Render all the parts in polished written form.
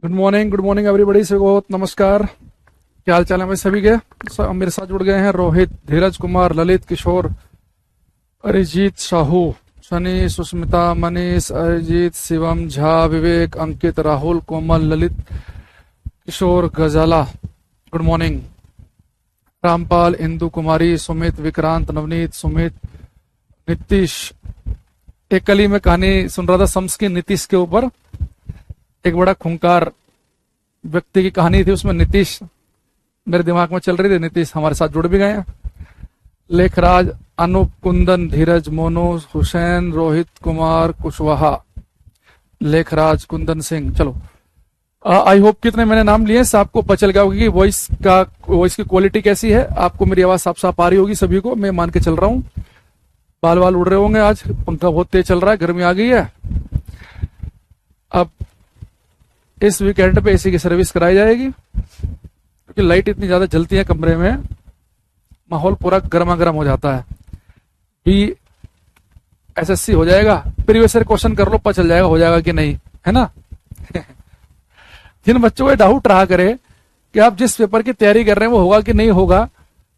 Good morning everybody से बहुत नमस्कार। क्या हाल चाल है भाई सभी के। मेरे साथ जुड़ गए हैं रोहित, धीरज कुमार, ललित, किशोर, अरिजीत, साहू, सनी, सुष्मिता, मनीष, अरिजीत, शिवम, झा, विवेक, अंकित, राहुल, कोमल, ललित, किशोर, गजाला, गुड मॉर्निंग। रामपाल, इंदु कुमारी, सुमित, विक्रांत, नवनीत, सुमित, नीतीश। एक कल ही मैं कहानी सुन रहा था शम्स की नीतीश के ऊपर। एक बड़ा खूंखार व्यक्ति की कहानी थी, उसमें नीतीश मेरे दिमाग में चल रही थी। नीतीश हमारे साथ जुड़ भी गए हैं। लेखराज, अनूप, कुंदन, धीरज, मोनू, हुसैन, रोहित कुमार, कुशवाहा, लेखराज, कुंदन सिंह। चलो, आई होप कितने मैंने नाम लिए से आपको पता चल गया होगा कि वॉइस की क्वालिटी कैसी है। आपको मेरी आवाज साफ साफ आ रही होगी सभी को, मैं मान के चल रहा हूँ। बाल बाल उड़ रहे होंगे, आज पंखा बहुत तेज चल रहा है, गर्मी आ गई है। अब इस वीकेंड पे एसी की सर्विस कराई जाएगी क्योंकि लाइट इतनी ज्यादा जलती है कमरे में, माहौल पूरा गर्मा गर्म हो जाता है। बी एसएससी हो जाएगा, प्रीवियस ईयर क्वेश्चन कर लो, पता चल जाएगा हो जाएगा कि नहीं, है ना। जिन बच्चों को डाउट रहा करे कि आप जिस पेपर की तैयारी कर रहे हैं वो होगा कि नहीं होगा,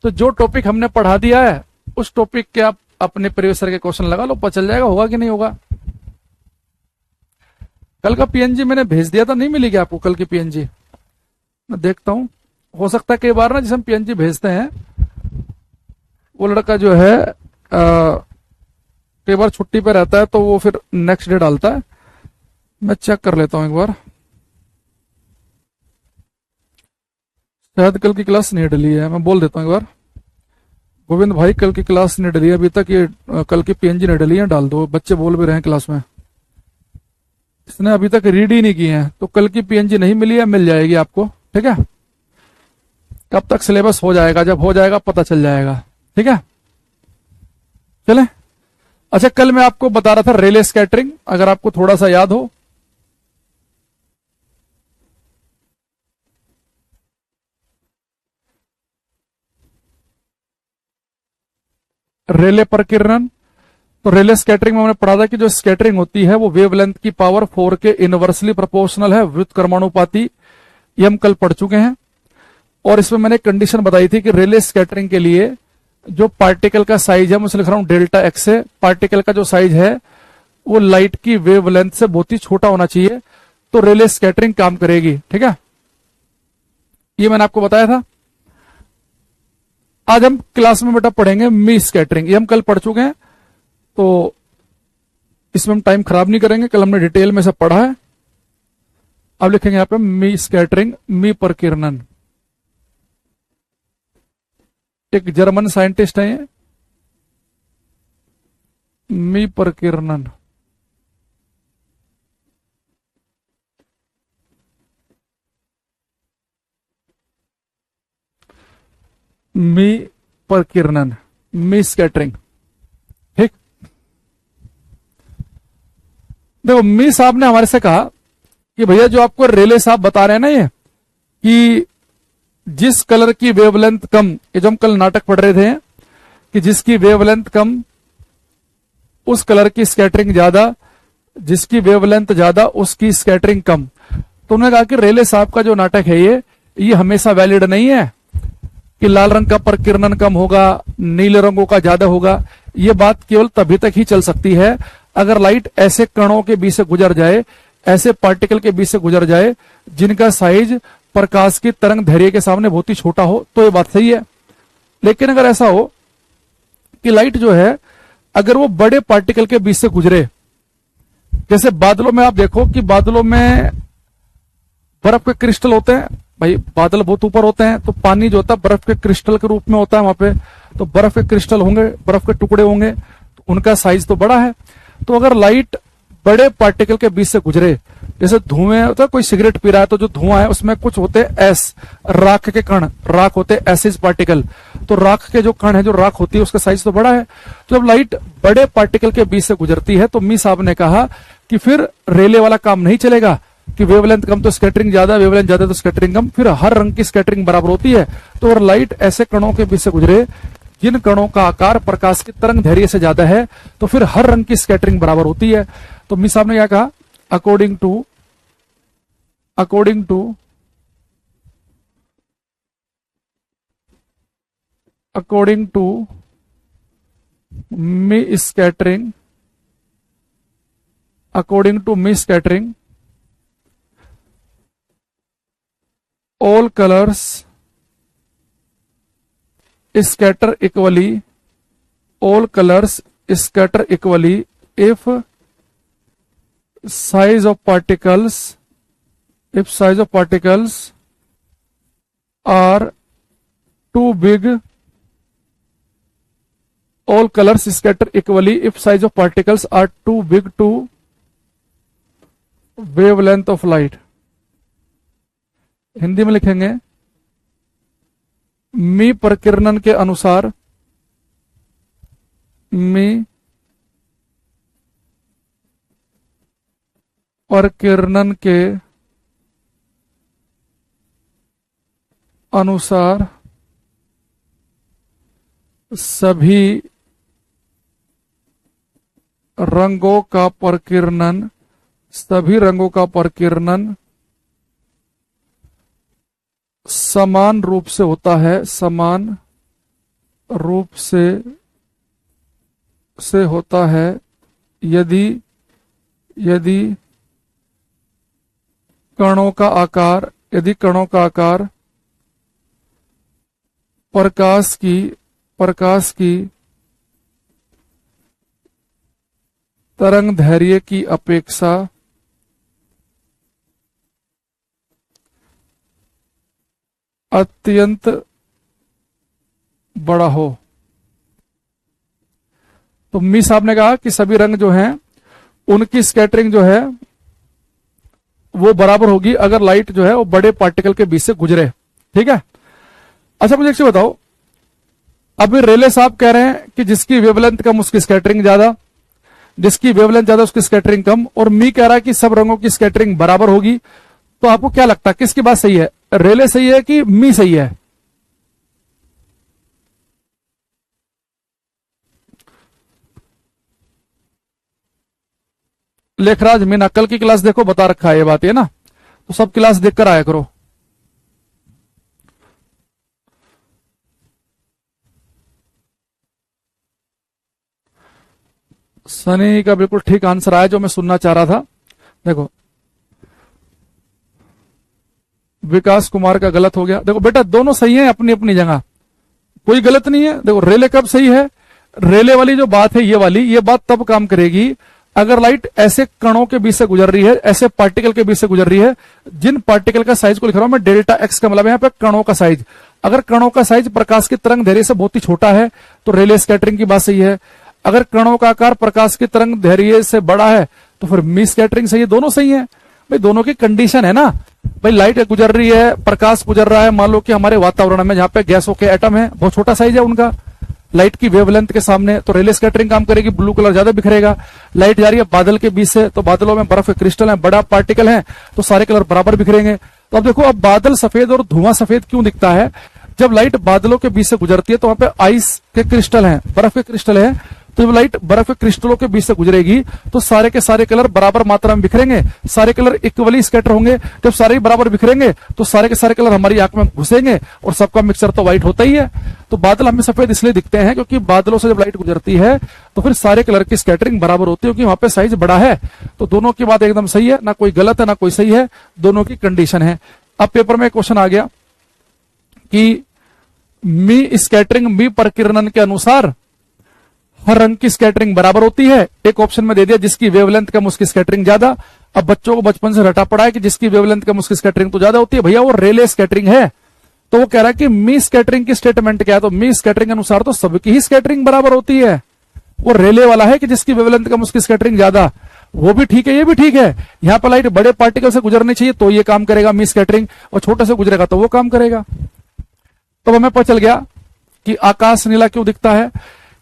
तो जो टॉपिक हमने पढ़ा दिया है उस टॉपिक के आप अपने प्रीवियस ईयर के क्वेश्चन लगा लो, पता चल जाएगा होगा कि नहीं होगा। कल का पीएनजी मैंने भेज दिया था, नहीं मिलेगी आपको कल की पीएनजी। मैं देखता हूं, हो सकता है कई बार ना जिसे हम पीएनजी भेजते हैं वो लड़का जो है कई बार छुट्टी पे रहता है तो वो फिर नेक्स्ट डे डालता है। मैं चेक कर लेता हूं एक बार, शायद कल की क्लास नहीं डली है। मैं बोल देता हूं एक बार, गोविंद भाई कल की क्लास नहीं डली है अभी तक, ये कल की पीएनजी नहीं डली है, डाल दो। बच्चे बोल भी रहे हैं क्लास में, इसने अभी तक रीड ही नहीं की है, तो कल की पीएनजी नहीं मिली है, मिल जाएगी आपको, ठीक है। कब तक सिलेबस हो जाएगा, जब हो जाएगा पता चल जाएगा, ठीक है। चले, अच्छा कल मैं आपको बता रहा था रेले स्कैटरिंग, अगर आपको थोड़ा सा याद हो। रेले प्रकीर्णन, तो रेले स्कैटरिंग में हमने पढ़ा था कि जो स्कैटरिंग होती है वो वेवलेंथ की पावर 4 के इनवर्सली प्रोपोर्शनल है, व्युत्क्रमानुपाती। ये हम कल पढ़ चुके हैं। और इसमें मैंने कंडीशन बताई थी कि रेले स्कैटरिंग के लिए जो पार्टिकल का साइज है, मैं लिख रहा हूं डेल्टा एक्स है, पार्टिकल का जो साइज है वो लाइट की वेवलेंथ से बहुत ही छोटा होना चाहिए, तो रेले स्कैटरिंग काम करेगी, ठीक है। ये मैंने आपको बताया था। आज हम क्लास में बेटा पढ़ेंगे मी स्कैटरिंग, ये हम कल पढ़ चुके हैं, तो इसमें हम टाइम खराब नहीं करेंगे, कल हमने डिटेल में से पढ़ा है। अब लिखेंगे यहां पे मी स्कैटरिंग, मी प्रकीर्णन। एक जर्मन साइंटिस्ट है ये, मी प्रकीर्णन। मी प्रकीर्णन, मी स्कैटरिंग, ठीक। देखो मी साहब ने हमारे से कहा कि भैया जो आपको रेले साहब बता रहे हैं ना ये, कि जिस कलर की वेवलेंथ कम, ये जो हम कल नाटक पढ़ रहे थे कि जिसकी वेवलेंथ कम उस कलर की स्कैटरिंग ज्यादा, जिसकी वेवलेंथ ज्यादा उसकी स्कैटरिंग कम। तो उन्होंने कहा कि रेले साहब का जो नाटक है ये हमेशा वैलिड नहीं है कि लाल रंग का प्रकीर्णन कम होगा, नीले रंगों का ज्यादा होगा। ये बात केवल तभी तक ही चल सकती है अगर लाइट ऐसे कणों के बीच से गुजर जाए, ऐसे पार्टिकल के बीच से गुजर जाए जिनका साइज प्रकाश की तरंग दैर्घ्य के सामने बहुत ही छोटा हो, तो ये बात सही है। लेकिन अगर ऐसा हो कि लाइट जो है अगर वो बड़े पार्टिकल के बीच से गुजरे, जैसे बादलों में आप देखो कि बादलों में बर्फ के क्रिस्टल होते हैं, भाई बादल बहुत ऊपर होते हैं तो पानी जो होता है बर्फ के क्रिस्टल के रूप में होता है वहां पे, तो बर्फ के क्रिस्टल होंगे, बर्फ के टुकड़े होंगे, तो उनका साइज तो बड़ा है। तो अगर लाइट बड़े पार्टिकल के बीच से गुजरे, जैसे धुएं होता है, कोई सिगरेट पी रहा है तो जो धुआं है उसमें कुछ होते हैं एस, राख के कण, राख होते हैं एसिड पार्टिकल, तो राख के जो कण है, जो राख होती है उसका साइज तो बड़ा है। तो जब लाइट बड़े पार्टिकल के बीच से गुजरती है तो मी साहब ने कहा कि फिर रेले वाला काम नहीं चलेगा कि वेवलेंथ कम तो स्कैटरिंग ज्यादा, वेवलेंथ ज्यादा तो स्कैटरिंग कम, फिर हर रंग की स्कैटरिंग बराबर होती है। तो अगर लाइट ऐसे कणों के बीच से गुजरे जिन कणों का आकार प्रकाश की तरंग दैर्घ्य से ज्यादा है तो फिर हर रंग की स्कैटरिंग बराबर होती है। तो मी साहब ने क्या कहा, according to according to me scattering, all colors scatter equally, if size of particles are too big. All colors scatter equally if size of particles are too big to wavelength of light. Hindi में लिखेंगे, मी प्रकीर्णन के अनुसार, मी प्रकीर्णन के अनुसार सभी रंगों का प्रकीर्णन समान रूप से होता है, होता है यदि कणों का आकार प्रकाश की तरंग दैर्घ्य की अपेक्षा अत्यंत बड़ा हो। तो मी साहब ने कहा कि सभी रंग जो हैं उनकी स्कैटरिंग जो है वो बराबर होगी अगर लाइट जो है वो बड़े पार्टिकल के बीच से गुजरे। ठीक है, अच्छा मुझे एक चीज बताओ, अभी रेले साहब कह रहे हैं कि जिसकी वेवलेंथ कम उसकी स्कैटरिंग ज्यादा, जिसकी वेवलेंथ ज्यादा उसकी स्कैटरिंग कम, और मी कह रहा है कि सब रंगों की स्कैटरिंग बराबर होगी। तो आपको क्या लगता है किसकी बात सही है, रेले सही है कि मी सही है? लेखराज मीना, कल की क्लास देखो, बता रखा है ये बात, है ना, तो सब क्लास देखकर आया करो। सनी का बिल्कुल ठीक आंसर आया जो मैं सुनना चाह रहा था। देखो विकास कुमार का गलत हो गया। देखो बेटा दोनों सही हैं अपनी अपनी जगह, कोई गलत नहीं है। देखो रेले कब सही है, रेले वाली जो बात है ये बात तब काम करेगी अगर लाइट ऐसे कणों के बीच से गुजर रही है, ऐसे पार्टिकल के बीच से गुजर रही है, जिन पार्टिकल का साइज को लिख रहा हूं मैं डेल्टा एक्स का मतलब यहां पे कणों का साइज। अगर कणों का साइज प्रकाश की तरंग दैर्घ्य से बहुत ही छोटा है तो रेले स्कैटरिंग की बात सही है। अगर कणों का आकार प्रकाश की तरंग दैर्घ्य से बड़ा है तो फिर मी स्कैटरिंग सही है। दोनों सही है भाई, दोनों की कंडीशन है ना भाई। लाइट गुजर रही है, प्रकाश गुजर रहा है, मान लो कि हमारे वातावरण में जहां पे गैसों के एटम है, बहुत छोटा साइज है उनका लाइट की वेवलेंथ के सामने, तो रेले स्कैटरिंग काम करेगी, ब्लू कलर ज्यादा बिखरेगा। लाइट जा रही है बादल के बीच से, तो बादलों में बर्फ के क्रिस्टल है, बड़ा पार्टिकल है, तो सारे कलर बराबर बिखरेंगे। तो अब देखो, अब बादल सफेद और धुआं सफेद क्यों दिखता है? जब लाइट बादलों के बीच से गुजरती है तो वहां पे आइस के क्रिस्टल हैं, बर्फ के क्रिस्टल है, तो जब लाइट बर्फ के क्रिस्टलों के बीच से गुजरेगी तो सारे के सारे कलर बराबर मात्रा में बिखरेंगे, सारे कलर इक्वली स्कैटर होंगे। जब सारे ही बराबर बिखरेंगे तो सारे के सारे कलर हमारी आंख में घुसेंगे और सबका मिक्सचर तो व्हाइट होता ही है। तो बादल हमें सफेद इसलिए दिखते हैं क्योंकि बादलों से जब लाइट गुजरती है तो फिर सारे कलर की स्कैटरिंग बराबर होती है, क्योंकि वहां पे साइज बड़ा है। तो दोनों की बात एकदम सही है, ना कोई गलत है ना कोई सही है, दोनों की कंडीशन है। अब पेपर में क्वेश्चन आ गया कि मी स्कैटरिंग, मी प्रकीर्णन के अनुसार हर रंग की स्कैटरिंग बराबर होती है। एक ऑप्शन में दे दिया जिसकी वेवलेंथ कम उसकी स्कैटरिंग ज्यादा। अब बच्चों को बचपन से रटा पड़ा है कि जिसकी वेवलेंथ कम उसकी स्कैटरिंग तो ज्यादा होती है, भैया वो रेले स्कैटरिंग है। तो वो कह रहा है कि मी स्कैटरिंग की स्टेटमेंट क्या है, तो मी स्कैटरिंग के अनुसार तो सबकी ही स्कैटरिंग बराबर होती है। वो रेले वाला है कि जिसकी वेवलेंथ कम उसकी स्कैटरिंग ज्यादा, वो भी ठीक है, ये भी ठीक है। यहां पर लाइट बड़े पार्टिकल से गुजरनी चाहिए तो ये काम करेगा मी स्कैटरिंग, और छोटे से गुजरेगा तो वो काम करेगा। तो हमें पता चल गया कि आकाश नीला क्यों दिखता है।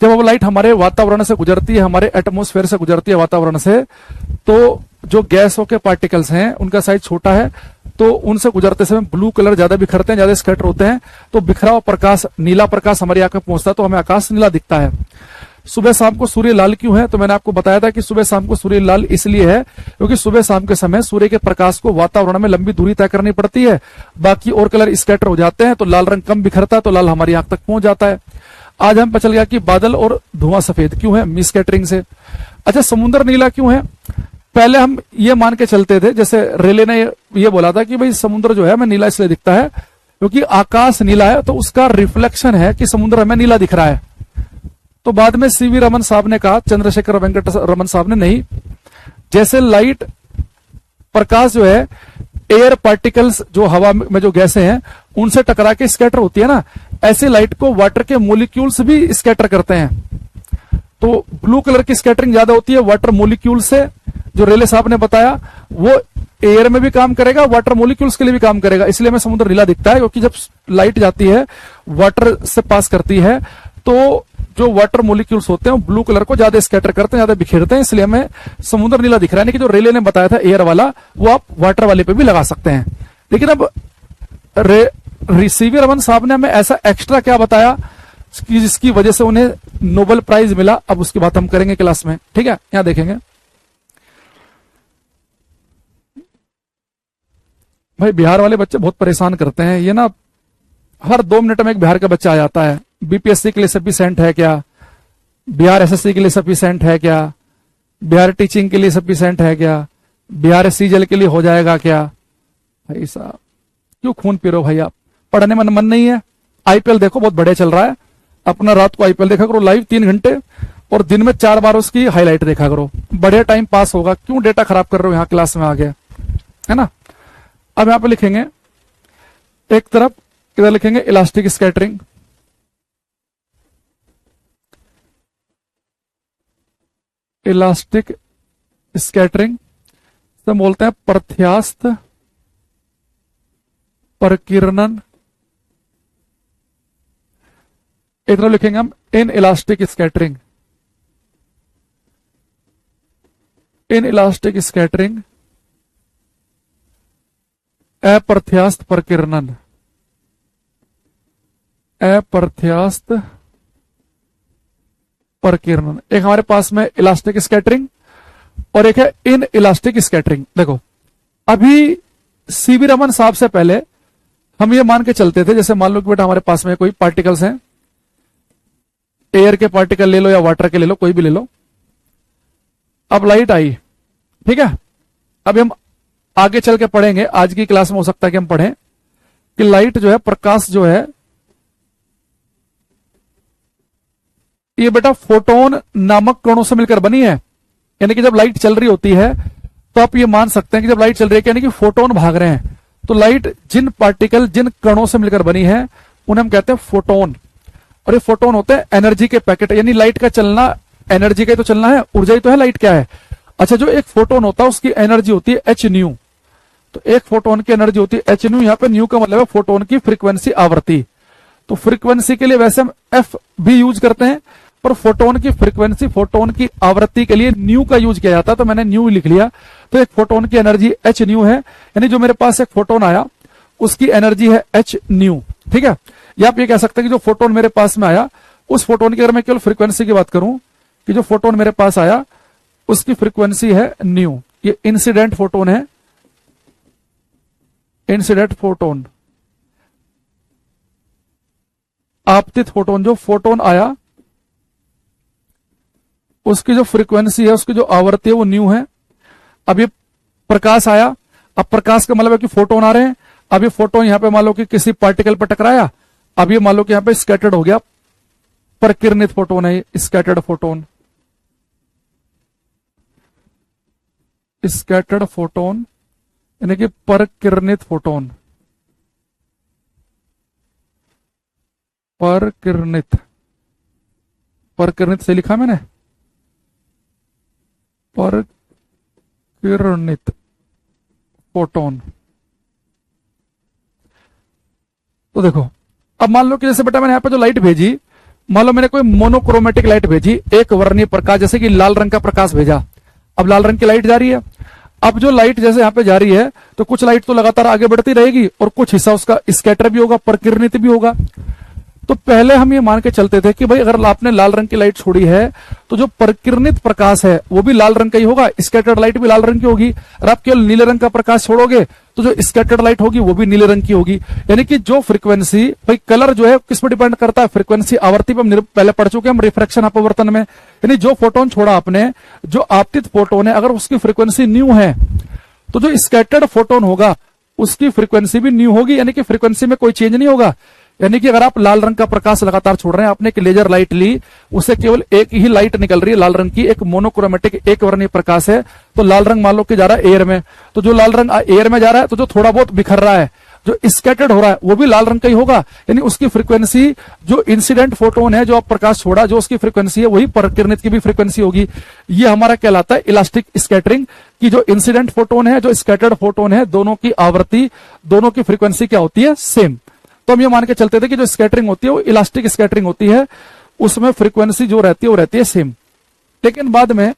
जब वो लाइट हमारे वातावरण से गुजरती है, हमारे एटमॉस्फेयर से गुजरती है वातावरण से, तो जो गैसों के पार्टिकल्स हैं उनका साइज छोटा है, तो उनसे गुजरते समय ब्लू कलर ज्यादा बिखरते हैं, ज्यादा स्कैटर होते हैं, तो बिखरा हुआ प्रकाश, नीला प्रकाश हमारी आंख में पहुंचता है तो हमें आकाश नीला दिखता है। सुबह शाम को सूर्य लाल क्यों है? तो मैंने आपको बताया था कि सुबह शाम को सूर्य लाल इसलिए है क्योंकि सुबह शाम के समय सूर्य के प्रकाश को वातावरण में लंबी दूरी तय करनी पड़ती है, बाकी और कलर स्कैटर हो जाते हैं, तो लाल रंग कम बिखरता है, तो लाल हमारी आंख तक पहुंच जाता है। आज हम पता चल गया कि बादल और धुआं सफेद क्यों है, मिस स्कैटरिंग से। अच्छा, समुद्र नीला क्यों है? पहले हम ये मान के चलते थे, जैसे रेले ने ये बोला था कि भाई समुद्र जो है हमें नीला इसलिए दिखता है क्योंकि आकाश नीला है, तो उसका रिफ्लेक्शन है कि समुद्र हमें नीला दिख रहा है। तो बाद में सीवी रमन साहब ने कहा, चंद्रशेखर वेंकट रमन साहब ने, नहीं, जैसे लाइट प्रकाश जो है एयर पार्टिकल्स जो हवा में जो गैसें हैं उनसे टकरा के स्कैटर होती है ना, ऐसे लाइट को वाटर के मोलिक्यूल्स भी स्कैटर करते हैं। तो ब्लू कलर की स्कैटरिंग ज्यादा होती है वाटर मोलिक्यूल से, जो रेले साहब ने बताया, वो एयर में भी काम करेगा, वाटर मोलिक्यूल्स के लिए भी काम करेगा, इसलिए हमें समुद्र नीला दिखता है। क्योंकि जब लाइट जाती है वाटर से पास करती है तो जो वाटर मोलिक्यूल्स होते हैं वो ब्लू कलर को ज्यादा स्कैटर करते हैं, ज्यादा बिखेरते हैं, इसलिए हमें समुद्र नीला दिख रहा है। नहीं कि जो रेले ने बताया था एयर वाला, वो आप वाटर वाले पे भी लगा सकते हैं। लेकिन अब सीवी रमन साहब ने हमें ऐसा एक्स्ट्रा क्या बताया कि जिसकी वजह से उन्हें नोबेल प्राइज मिला, अब उसकी बात हम करेंगे क्लास में, ठीक है। यहां देखेंगे भाई, बिहार वाले बच्चे बहुत परेशान करते हैं, ये ना हर 2 मिनट में एक बिहार का बच्चा आ जाता है। बीपीएससी के लिए सफिशिएंट है क्या? बिहार एसएससी के लिए सफिशिएंट है क्या? बिहार टीचिंग के लिए सफिशिएंट है क्या? बिहार सीजल के लिए हो जाएगा क्या? भाई साहब क्यों खून पी रहे हो भाई आप? पढ़ने में मन नहीं है? आईपीएल देखो, बहुत बढ़िया चल रहा है, अपना रात को आईपीएल देखा करो लाइव 3 घंटे, और दिन में 4 बार उसकी हाईलाइट देखा करो, बढ़िया टाइम पास होगा। क्यों डेटा खराब कर रहे हो यहाँ क्लास में आगे, है ना। अब यहां पे लिखेंगे एक तरफ, इधर लिखेंगे इलास्टिक स्कैटरिंग, इलास्टिक स्कैटरिंग तो बोलते हैं प्रत्यास्थ प्रकीर्णन। एक तरफ लिखेंगे हम inelastic scattering, inelastic scattering अप्रत्यास्थ प्रकीर्णन, अप्रत्यास्थ प्रकीर्णन। एक हमारे पास में इलास्टिक स्कैटरिंग और एक है इन इलास्टिक स्कैटरिंग। देखो, अभी सीवी रमन साहब से पहले हम ये मान के चलते थे, जैसे मान लो कि बेटा हमारे पास में कोई पार्टिकल्स हैं, एयर के पार्टिकल ले लो या वाटर के ले लो, कोई भी ले लो। अब लाइट आई, ठीक है। अभी हम आगे चल के पढ़ेंगे, आज की क्लास में हो सकता है कि हम पढ़ें कि लाइट जो है, प्रकाश जो है, ये बेटा फोटोन नामक कणों से मिलकर बनी है। यानी कि जब लाइट चल रही होती है तो आप ये मान सकते हैं कि जब लाइट चल रही है यानी कि फोटोन भाग रहे हैं, तो लाइट जिन पार्टिकल, जिन कणों से मिलकर बनी है उन्हें हम कहते हैं फोटोन। और ये फोटोन होते हैं एनर्जी के पैकेट, यानी लाइट का चलना एनर्जी का ही तो चलना है, ऊर्जा ही तो है लाइट, क्या है। अच्छा, जो एक फोटोन होता है उसकी एनर्जी होती है एच न्यू, तो एक फोटोन की एनर्जी होती है एच न्यू। यहाँ पे न्यू का मतलब है फोटोन की फ्रीक्वेंसी, आवृत्ति। तो फ्रीक्वेंसी के लिए वैसे हम एफ भी यूज करते हैं, पर फोटोन की फ्रीक्वेंसी, फोटोन की आवृत्ति के लिए न्यू का यूज किया जाता है, तो मैंने न्यू लिख लिया। तो एक फोटोन की एनर्जी एच न्यू है, यानी जो मेरे पास एक फोटोन आया उसकी एनर्जी है एच न्यू, ठीक है। या आप ये कह सकते हैं कि जो फोटोन मेरे पास में आया उस फोटोन की, अगर मैं केवल फ्रीक्वेंसी की बात करूं कि जो फोटोन मेरे पास आया उसकी फ्रीक्वेंसी है न्यू, ये इंसिडेंट फोटोन है, इंसिडेंट फोटोन, आपतित फोटोन। जो फोटोन आया उसकी जो फ्रीक्वेंसी है, उसकी जो आवृत्ति है वो न्यू है। अब ये प्रकाश आया, अब प्रकाश का मतलब है कि फोटोन आ रहे हैं। अब ये फोटोन यहां पे मान लो कि किसी पार्टिकल पर टकराया, अब ये मान लो कि यहां पे स्कैटर्ड हो गया, प्रकीर्णित फोटोन है, स्कैटर्ड फोटोन, स्कैटर्ड फोटोन यानी कि प्रकीर्णित फोटोन, प्रकीर्णित, प्रकीर्णित से लिखा मैंने, प्रकीर्णित फोटोन। तो देखो, अब मान लो कि जैसे बेटा मैंने यहां पे जो लाइट भेजी, मान लो मैंने कोई मोनोक्रोमेटिक लाइट भेजी, एक वर्णीय प्रकाश, जैसे कि लाल रंग का प्रकाश भेजा। अब लाल रंग की लाइट जा रही है। अब जो लाइट जैसे यहां पे जा रही है तो कुछ लाइट तो लगातार आगे बढ़ती रहेगी और कुछ हिस्सा उसका स्कैटर भी होगा, प्रकीर्णित भी होगा। तो पहले हम ये मान के चलते थे कि भाई अगर आपने लाल रंग की लाइट छोड़ी है तो जो परिकिरणित प्रकाश है वो भी लाल रंग का ही होगा, स्कैटर्ड लाइट भी लाल रंग की होगी। और आप केवल नीले रंग का प्रकाश छोड़ोगे तो जो स्कैटर्ड लाइट होगी वो भी नीले रंग की होगी। यानी कि जो फ्रीक्वेंसी, भाई कलर जो है किस पर डिपेंड करता है, फ्रीक्वेंसी, आवृत्ति पर हम पहले पढ़ चुके हैं हम, रिफ्रैक्शन अपवर्तन में। यानी जो फोटोन छोड़ा आपने, जो आपतित फोटोन है, अगर उसकी फ्रीक्वेंसी न्यू है तो जो स्कैटर्ड फोटोन होगा उसकी फ्रीक्वेंसी भी न्यू होगी, यानी कि फ्रीक्वेंसी में कोई चेंज नहीं होगा। यानी कि अगर आप लाल रंग का प्रकाश लगातार छोड़ रहे हैं, आपने एक लेजर लाइट ली, उससे केवल एक ही लाइट निकल रही है लाल रंग की, एक मोनोक्रोमेटिक एक वर्णीय प्रकाश है, तो लाल रंग मान लो कि जा रहा है एयर में, तो जो लाल रंग एयर में जा रहा है तो जो थोड़ा बहुत बिखर रहा है, जो स्कैटर्ड हो रहा है वो भी लाल रंग का ही होगा। यानी उसकी फ्रीक्वेंसी, जो इंसिडेंट फोटोन है, जो आप प्रकाश छोड़ा, जो उसकी फ्रीक्वेंसी है वही परिकिरणित की भी फ्रीक्वेंसी होगी। ये हमारा कहलाता है इलास्टिक स्कैटरिंग, कि जो इंसिडेंट फोटोन है, जो स्कैटर्ड फोटोन है, दोनों की आवृत्ति, दोनों की फ्रीक्वेंसी क्या होती है, सेम। तो हम ये मान के चलते थे कि जो स्कैटरिंग होती है वो इलास्टिक स्कैटरिंग होती है, उसमें फ्रीक्वेंसी जो रहती है वो रहती है सेम। लेकिन बाद में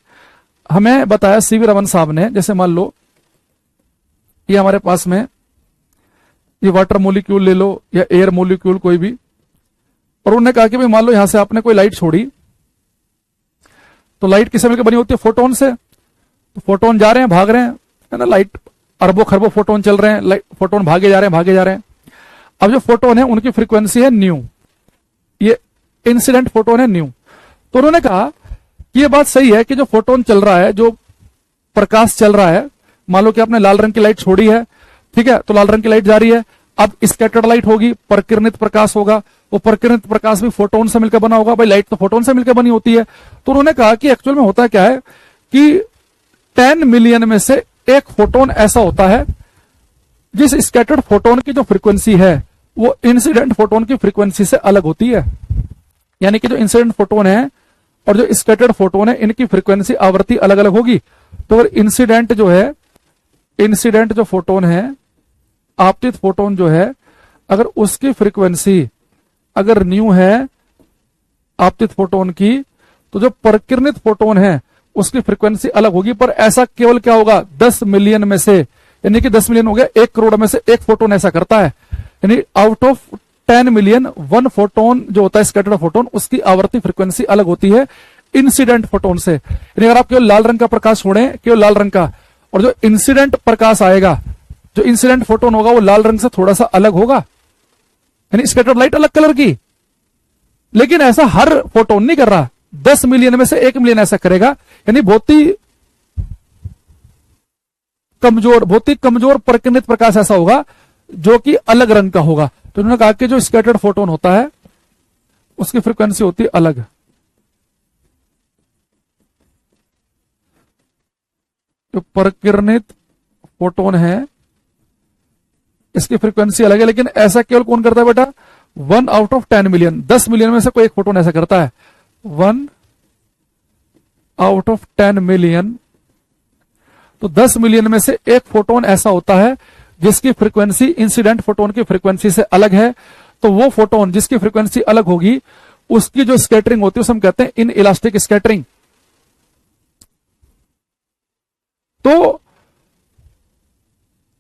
हमें बताया सीवी रमन साहब ने, जैसे मान लो ये हमारे पास में ये वाटर मोलिक्यूल ले लो या एयर मोलिक्यूल कोई भी, और उन्होंने कहा कि भाई मान लो यहां से आपने कोई लाइट छोड़ी, तो लाइट किससे मिलकर बनी होती है, फोटोन से। तो फोटोन जा रहे हैं, भाग रहे हैं, है ना, लाइट अरबों खरबों फोटोन चल रहे हैं, फोटोन भागे जा रहे हैं, भागे जा रहे हैं। अब जो फोटोन है उनकी फ्रीक्वेंसी है न्यू, ये इंसिडेंट फोटोन है न्यू। तो उन्होंने कहा कि ये बात सही है कि जो फोटोन चल रहा है, जो प्रकाश चल रहा है, मान लो कि आपने लाल रंग की लाइट छोड़ी है, ठीक है, तो लाल रंग की लाइट जा रही है, अब स्कैटर्ड लाइट होगी, परिकिरणित प्रकाश होगा, वो परिकिरणित प्रकाश भी फोटोन से मिलकर बना होगा, भाई लाइट तो फोटोन से मिलकर बनी होती है। तो उन्होंने कहा कि एक्चुअल में होता क्या है कि 10 मिलियन में से एक फोटोन ऐसा होता है जिस स्कैटर्ड फोटोन की जो फ्रीक्वेंसी है वो इंसिडेंट फोटोन की फ्रीक्वेंसी से अलग होती है। यानी कि जो इंसिडेंट फोटोन है और जो स्कैटर्ड फोटोन है, इनकी फ्रीक्वेंसी, आवृत्ति अलग अलग होगी। तो अगर इंसिडेंट जो है, इंसिडेंट जो फोटोन है, आपतित फोटोन जो है, अगर उसकी फ्रीक्वेंसी अगर न्यू है आपतित फोटोन की, तो जो परिकिरणित फोटोन है उसकी फ्रीक्वेंसी अलग होगी। पर ऐसा केवल क्या होगा, 10 मिलियन में से, यानी कि 10 मिलियन हो गया, 1 करोड़ में से एक फोटोन ऐसा करता है। यानी आउट ऑफ 10 मिलियन 1 फोटोन जो होता है स्कैटर्ड फोटोन, उसकी आवृत्ति फ्रीक्वेंसी अलग होती है इंसिडेंट फोटोन से। यानी अगर आप केवल लाल रंग का प्रकाश छोड़ें, केवल लाल रंग का, और जो इंसिडेंट प्रकाश आएगा, जो इंसिडेंट फोटोन होगा वो लाल रंग से थोड़ा सा अलग होगा, यानी स्कैटर्ड लाइट अलग कलर की। लेकिन ऐसा हर फोटोन नहीं कर रहा, 10 मिलियन में से 1 मिलियन ऐसा करेगा। यानी बहुत ही कमजोर परिकिरणित प्रकाश ऐसा होगा जो कि अलग रंग का होगा। तो उन्होंने कहा कि जो स्कैटर्ड फोटोन होता है उसकी फ्रीक्वेंसी होती है अलग। जो परिकिरणित फोटोन है इसकी फ्रीक्वेंसी अलग है, लेकिन ऐसा केवल कौन करता है बेटा, 1 आउट ऑफ 10 मिलियन, 10 मिलियन में से कोई एक फोटोन ऐसा करता है, 1 आउट ऑफ 10 मिलियन। तो 10 मिलियन में से एक फोटोन ऐसा होता है जिसकी फ्रीक्वेंसी इंसिडेंट फोटोन की फ्रीक्वेंसी से अलग है। तो वो फोटोन जिसकी फ्रीक्वेंसी अलग होगी उसकी जो स्कैटरिंग होती है उसे हम कहते हैं इन इलास्टिक स्कैटरिंग। तो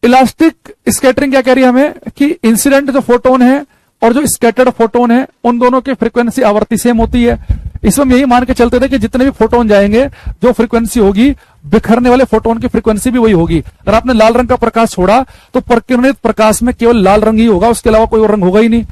इलास्टिक स्कैटरिंग क्या कह रही है हमें कि इंसिडेंट जो फोटोन है और जो स्कैटर्ड फोटोन है उन दोनों की फ्रीक्वेंसी आवृत्ति सेम होती है। इसमें हम यही मान के चलते थे कि जितने भी फोटोन जाएंगे जो फ्रीक्वेंसी होगी, बिखरने वाले फोटोन की फ्रीक्वेंसी भी वही होगी। अगर आपने लाल रंग का प्रकाश छोड़ा तो परिकिरणित प्रकाश में केवल लाल रंग ही होगा, उसके अलावा कोई और रंग होगा ही नहीं।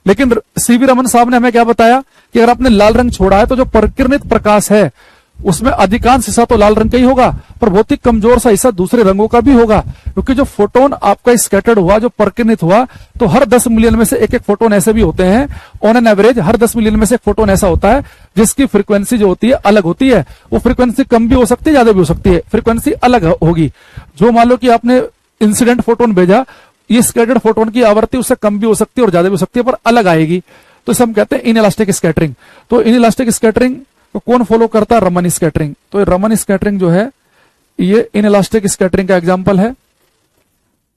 लेकिन सीवी रमन साहब ने हमें क्या बताया कि अगर आपने लाल रंग छोड़ा है तो जो परिकिरणित प्रकाश है उसमें अधिकांश हिस्सा तो लाल रंग का ही होगा, पर बहुत ही कमजोर सा हिस्सा दूसरे रंगों का भी होगा। क्योंकि जो फोटोन आपका स्कैटर्ड हुआ, जो परिकिरणित हुआ, तो हर 10 मिलियन में से एक एक फोटोन ऐसे भी होते हैं। On an average her 10 million में से एक फोटोन ऐसा होता है जिसकी फ्रीक्वेंसी जो होती है अलग होती है। वो फ्रीक्वेंसी कम भी हो सकती है, ज्यादा भी हो सकती है, फ्रीक्वेंसी अलग होगी। जो मान लो कि आपने इंसिडेंट फोटोन भेजा, ये स्कैटर्ड फोटोन की आवृत्ति उससे कम भी हो सकती है और ज्यादा भी हो सकती है, पर अलग आएगी। तो इसे हम कहते हैं इनइलास्टिक स्कैटरिंग। तो इनइलास्टिक स्कैटरिंग तो कौन फॉलो करता है, रमन स्कैटरिंग। तो रमन स्कैटरिंग जो है ये इनइलास्टिक स्कैटरिंग का एग्जांपल है।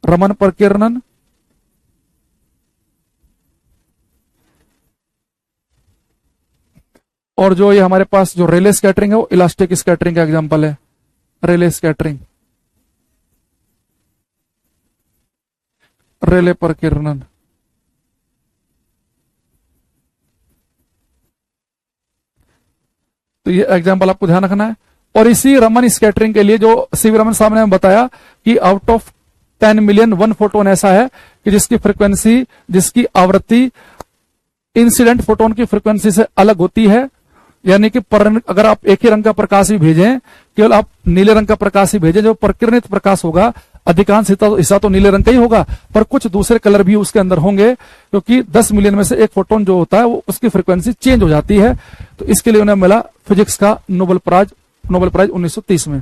रमन परिकिरणन और जो ये हमारे पास जो रेले स्कैटरिंग है वो इलास्टिक स्कैटरिंग का एग्जांपल है। रेले स्कैटरिंग, रेले परिकिरणन। तो ये एग्जाम्पल आपको ध्यान रखना है। और इसी रमन स्कैटरिंग के लिए जो सीवी रमन साहब ने हमें बताया कि आउट ऑफ 10 मिलियन 1 फोटोन ऐसा है कि जिसकी फ्रिक्वेंसी, जिसकी आवृत्ति इंसिडेंट फोटोन की फ्रिक्वेंसी से अलग होती है। यानी कि अगर आप एक ही रंग का प्रकाश भी भेजें, केवल आप नीले रंग का प्रकाश ही भेजें, जो प्रकिरणित प्रकाश होगा अधिकांश हिस्सा तो नीले रंग का ही होगा, पर कुछ दूसरे कलर भी उसके अंदर होंगे, क्योंकि 10 मिलियन में से एक फोटोन जो होता है वो उसकी फ्रिक्वेंसी चेंज हो जाती है। तो इसके लिए उन्हें मिला फिजिक्स का नोबेल प्राइज 1930 में।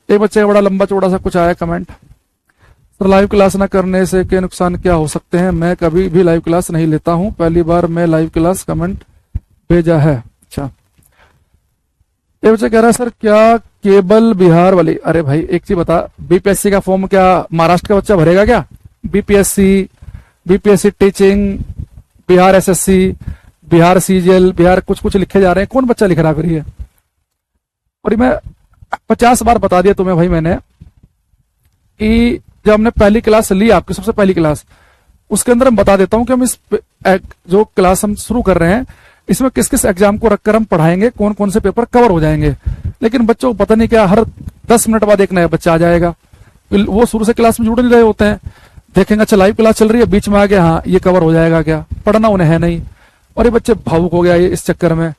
एक बच्चे का बड़ा लंबा चौड़ा सा कुछ आया कमेंट, सर लाइव क्लास ना करने से क्या नुकसान क्या हो सकते हैं? मैं कभी भी लाइव क्लास नहीं लेता हूं, पहली बार मैं लाइव क्लास कमेंट भेजा है। अच्छा, ये बच्चा कह रहा है सर क्या केबल बिहार वाली, अरे भाई एक चीज बता, बीपीएससी का फॉर्म क्या महाराष्ट्र का बच्चा भरेगा क्या? BPSC teaching, Bihar SSC, Bihar CGL, Bihar कुछ कुछ लिखे जा रहे हैं, कौन बच्चा लिख रहा फिर ये? और मैं 50 बार बता दिया तुम्हें भाई मैंने कि जब हमने पहली क्लास ली, आपकी सबसे पहली क्लास, उसके अंदर हम बता देता हूं कि हम इस जो क्लास हम शुरू कर रहे हैं इसमें किस किस एग्जाम को रखकर हम पढ़ाएंगे, कौन कौन से पेपर कवर हो जाएंगे। लेकिन बच्चों को पता नहीं क्या, हर 10 मिनट बाद एक नया बच्चा आ जाएगा, वो शुरू से क्लास में जुड़ नहीं रहे होते हैं, देखेंगे अच्छा लाइव क्लास चल रही है, बीच में आ गया, हाँ ये कवर हो जाएगा क्या, पढ़ना उन्हें है नहीं। और ये बच्चे भावुक हो गया ये इस चक्कर में,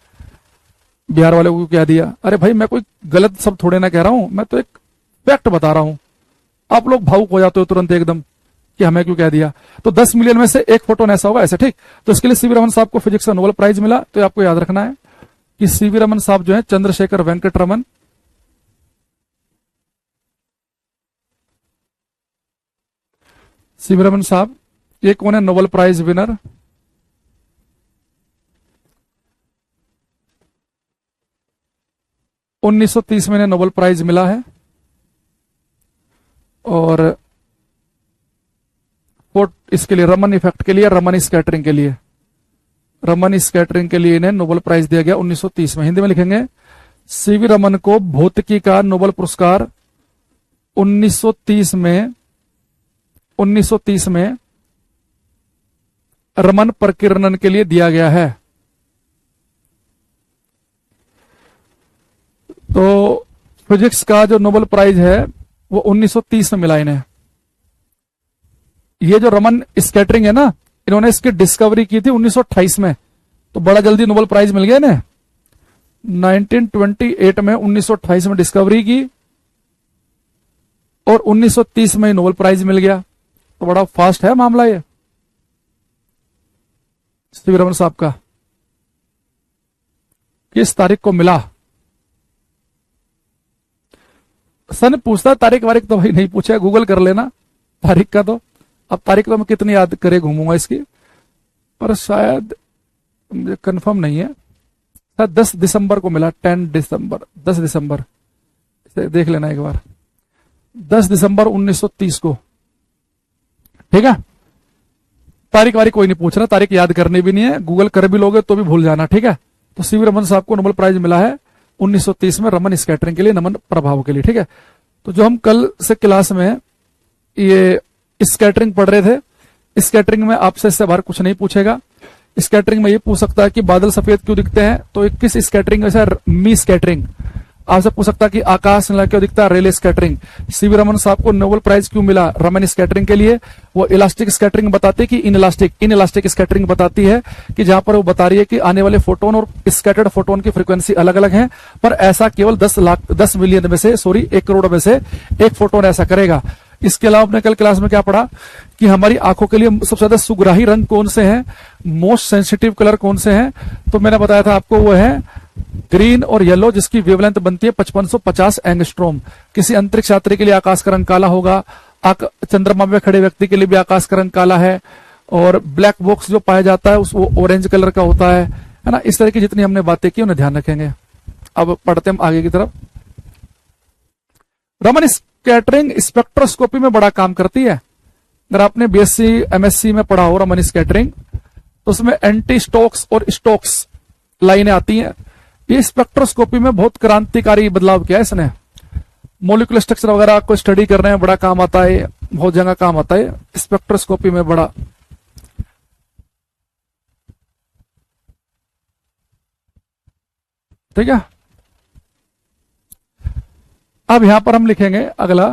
बिहार वाले को क्या दिया। अरे भाई मैं कोई गलत सब थोड़े ना कह रहा हूं, मैं तो एक फैक्ट बता रहा हूं, आप लोग भावुक हो जाते हो तुरंत एकदम कि हमें क्यों कह दिया। तो 10 मिलियन में से एक फोटोन ऐसा होगा, ऐसे ठीक। तो इसके लिए सीवी रमन साहब को फिजिक्स का नोबेल प्राइज मिला। तो आपको याद रखना है कि सीवी रमन साहब जो है चंद्रशेखर वेंकट रमन, सीवी रमन साहब ये कौन है? नोबेल प्राइज विनर, (1930) में नोबेल प्राइज मिला है। और इसके लिए रमन इफेक्ट के लिए, रमन स्कैटरिंग के लिए, रमन स्कैटरिंग के लिए इन्हें नोबेल प्राइज दिया गया 1930 में। हिंदी में लिखेंगे सीवी रमन को भौतिकी का नोबेल पुरस्कार 1930 में रमन प्रकीर्णन के लिए दिया गया है। तो फिजिक्स का जो नोबेल प्राइज है वो 1930 में मिला इन्हें। ये जो रमन स्कैटरिंग है ना, इन्होंने इसकी डिस्कवरी की थी 1928 में, तो बड़ा जल्दी नोबेल प्राइज मिल गया इन्हें। 1928 में, 1928 में डिस्कवरी की और 1930 में नोबेल प्राइज मिल गया, तो बड़ा फास्ट है मामला ये सीवी रमन साहब का। किस तारीख को मिला? सन पूछता, तारीख वारीख तो भाई नहीं पूछा, गूगल कर लेना तारीख का। तो अब तारीख तो मैं कितनी याद करे घूमूंगा इसकी, पर शायद मुझे कंफर्म नहीं है, शायद 10 दिसंबर को मिला, 10 दिसंबर, इसे देख लेना एक बार, 10 दिसंबर 1930 को, ठीक है। तारीख वारीख कोई नहीं पूछ रहा, तारीख याद करनी भी नहीं है, गूगल कर भी लोगे तो भी भूल जाना, ठीक है। तो सीवी रमन साहब को नोबेल प्राइज मिला है 1930 में रमन स्कैटरिंग के लिए, नमन प्रभाव के लिए, ठीक है। तो जो हम कल से क्लास में ये स्कैटरिंग पढ़ रहे थे, स्कैटरिंग में आपसे इससे बाहर कुछ नहीं पूछेगा। स्कैटरिंग में ये पूछ सकता है कि बादल सफेद क्यों दिखते हैं, तो किस स्कैटरिंग जैसे मी स्कैटरिंग। आपसे पूछ सकता है कि आकाश नीला क्यों दिखता है, रेले स्कैटरिंग। सीवी रमन साहब को नोबेल प्राइज क्यों मिला रमन स्कैटरिंग के लिए? वो इलास्टिक स्कैटरिंग बताती है कि इनइलास्टिक स्कैटरिंग बताती है, कि जहां पर वो बता रही है कि आने वाले फोटोन और स्कैटर्ड फोटोन की फ्रीक्वेंसी अलग अलग है, पर ऐसा केवल 10 मिलियन में से, 1 करोड़ में से एक फोटोन ऐसा करेगा। इसके अलावा आपने कल क्लास में क्या पढ़ा कि हमारी आंखों के लिए सबसे ज्यादा सुग्राही रंग कौन से हैं, मोस्ट सेंसिटिव कलर कौन से हैं? तो मैंने बताया था आपको, वो है ग्रीन और येलो, जिसकी वेवलेंथ बनती है 5550 एंगस्ट्रोम। किसी अंतरिक्ष यात्री के लिए आकाश का रंग काला होगा, चंद्रमा में खड़े व्यक्ति के लिए भी आकाश का रंग काला है, और ब्लैक बॉक्स जो पाया जाता है वो ऑरेंज कलर का होता है ना। इस तरह की जितनी हमने बातें की उन्हें ध्यान रखेंगे। अब पढ़ते हम आगे की तरफ। रमन स्कैटरिंग स्पेक्ट्रोस्कोपी में बड़ा काम करती है। अगर आपने बीएससी एमएससी में पढ़ा हो रमन स्कैटरिंग, तो उसमें एंटी स्टोक्स और स्टोक्स लाइनें आती हैं। ये स्पेक्ट्रोस्कोपी में बहुत क्रांतिकारी बदलाव किया है इसने। मोलिकुलर स्ट्रक्चर वगैरह को स्टडी करने में बड़ा काम आता है, बहुत जगह काम आता है, स्पेक्ट्रोस्कोपी में बड़ा। ठीक है। अब यहां पर हम लिखेंगे अगला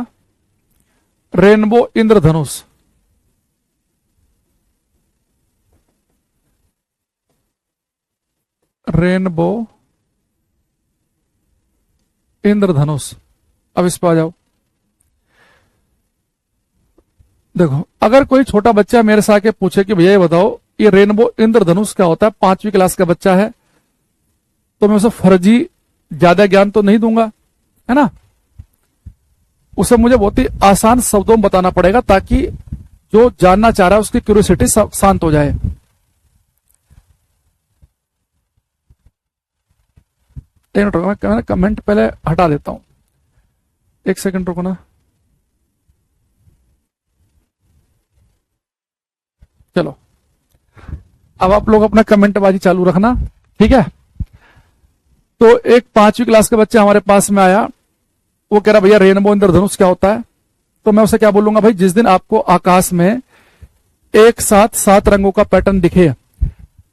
रेनबो इंद्रधनुष। रेनबो इंद्रधनुष। अब इस पर आ जाओ। देखो, अगर कोई छोटा बच्चा मेरे से आके पूछे कि भैया ये बताओ ये रेनबो इंद्रधनुष क्या होता है, 5वीं क्लास का बच्चा है, तो मैं उसे फर्जी ज्यादा ज्ञान तो नहीं दूंगा, है ना। उसे मुझे बहुत ही आसान शब्दों में बताना पड़ेगा ताकि जो जानना चाह रहा है उसकी क्यूरियोसिटी शांत हो जाए। एक मिनट रुको, मैं कमेंट पहले हटा देता हूं, 1 सेकंड रुको ना। चलो, अब आप लोग अपना कमेंट बाजी चालू रखना, ठीक है। तो एक 5वीं क्लास का बच्चा हमारे पास में आया, वो कह रहा भैया रेनबो इंद्रधनुष क्या होता है। तो मैं उसे क्या बोलूंगा, भाई जिस दिन आपको आकाश में एक साथ 7 रंगों का पैटर्न दिखे,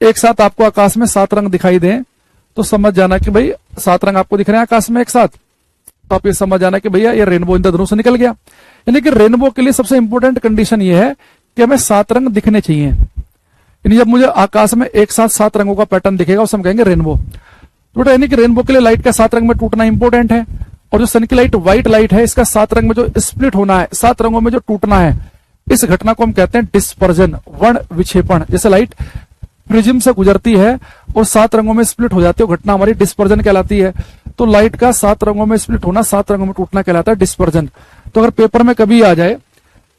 एक साथ आपको आकाश में 7 रंग दिखाई दें, तो समझ जाना कि भाई 7 रंग आपको दिख रहे हैं आकाश में एक साथ, तो आप ये समझ जाना कि भैया ये रेनबो इंद्रधनुष निकल गया। यानी कि रेनबो के लिए सबसे इंपॉर्टेंट कंडीशन ये है कि हमें 7 रंग दिखने चाहिए। यानी जब मुझे आकाश में एक साथ 7 रंगों का पैटर्न दिखेगा उसे हम कहेंगे रेनबो। तो बेटा यानी कि रेनबो के लिए लाइट का 7 रंग में टूटना इंपॉर्टेंट है, और जो सन की लाइट व्हाइट लाइट है इसका 7 रंग में जो स्प्लिट होना है, 7 रंगों में जो टूटना है, इस घटना को हम कहते हैं डिस्पर्जन, वर्ण विक्षेपण। जैसे लाइट प्रिज्म से गुजरती है और 7 रंगों में स्प्लिट हो जाती है, वो घटना हमारी डिस्पर्जन कहलाती है। तो लाइट का 7 रंगों में स्प्लिट होना, 7 रंगों में टूटना कहलाता है डिस्पर्जन। तो अगर पेपर में कभी आ जाए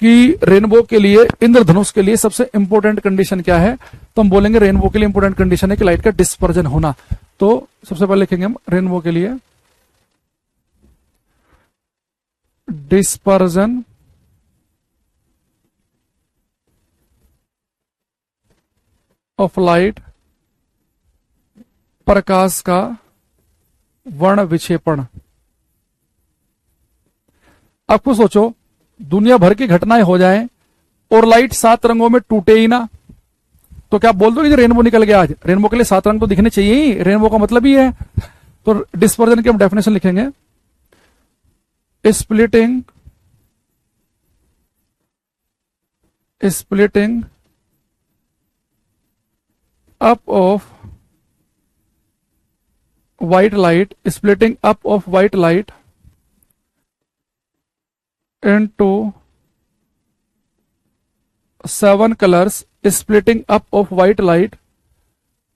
कि रेनबो के लिए, इंद्रधनुष के लिए सबसे इंपॉर्टेंट कंडीशन क्या है, तो हम बोलेंगे रेनबो के लिए इंपॉर्टेंट कंडीशन है कि लाइट का डिस्पर्जन होना। तो सबसे पहले लिखेंगे हम रेनबो के लिए डिस्पर्जन ऑफ लाइट, प्रकाश का वर्ण विक्षेपण। आपको सोचो दुनिया भर की घटनाएं हो जाएं और लाइट 7 रंगों में टूटे ही ना, तो क्या आप बोल दो कि रेनबो निकल गया आज। रेनबो के लिए 7 रंग तो दिखने चाहिए ही, रेनबो का मतलब ही है। तो डिस्पर्जन की हम डेफिनेशन लिखेंगे, splitting up of white light, splitting up of white light into 7 colors, splitting up of white light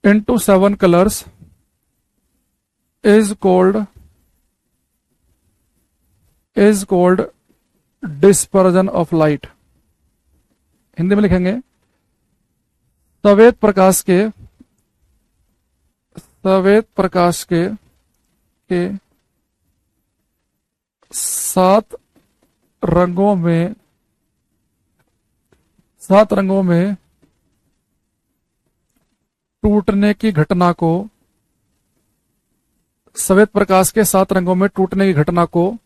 into 7 colors is called dispersion of light। Hindi में लिखेंगे सफेद प्रकाश के 7 रंगों में टूटने की घटना को, सफेद प्रकाश के 7 रंगों में टूटने की घटना को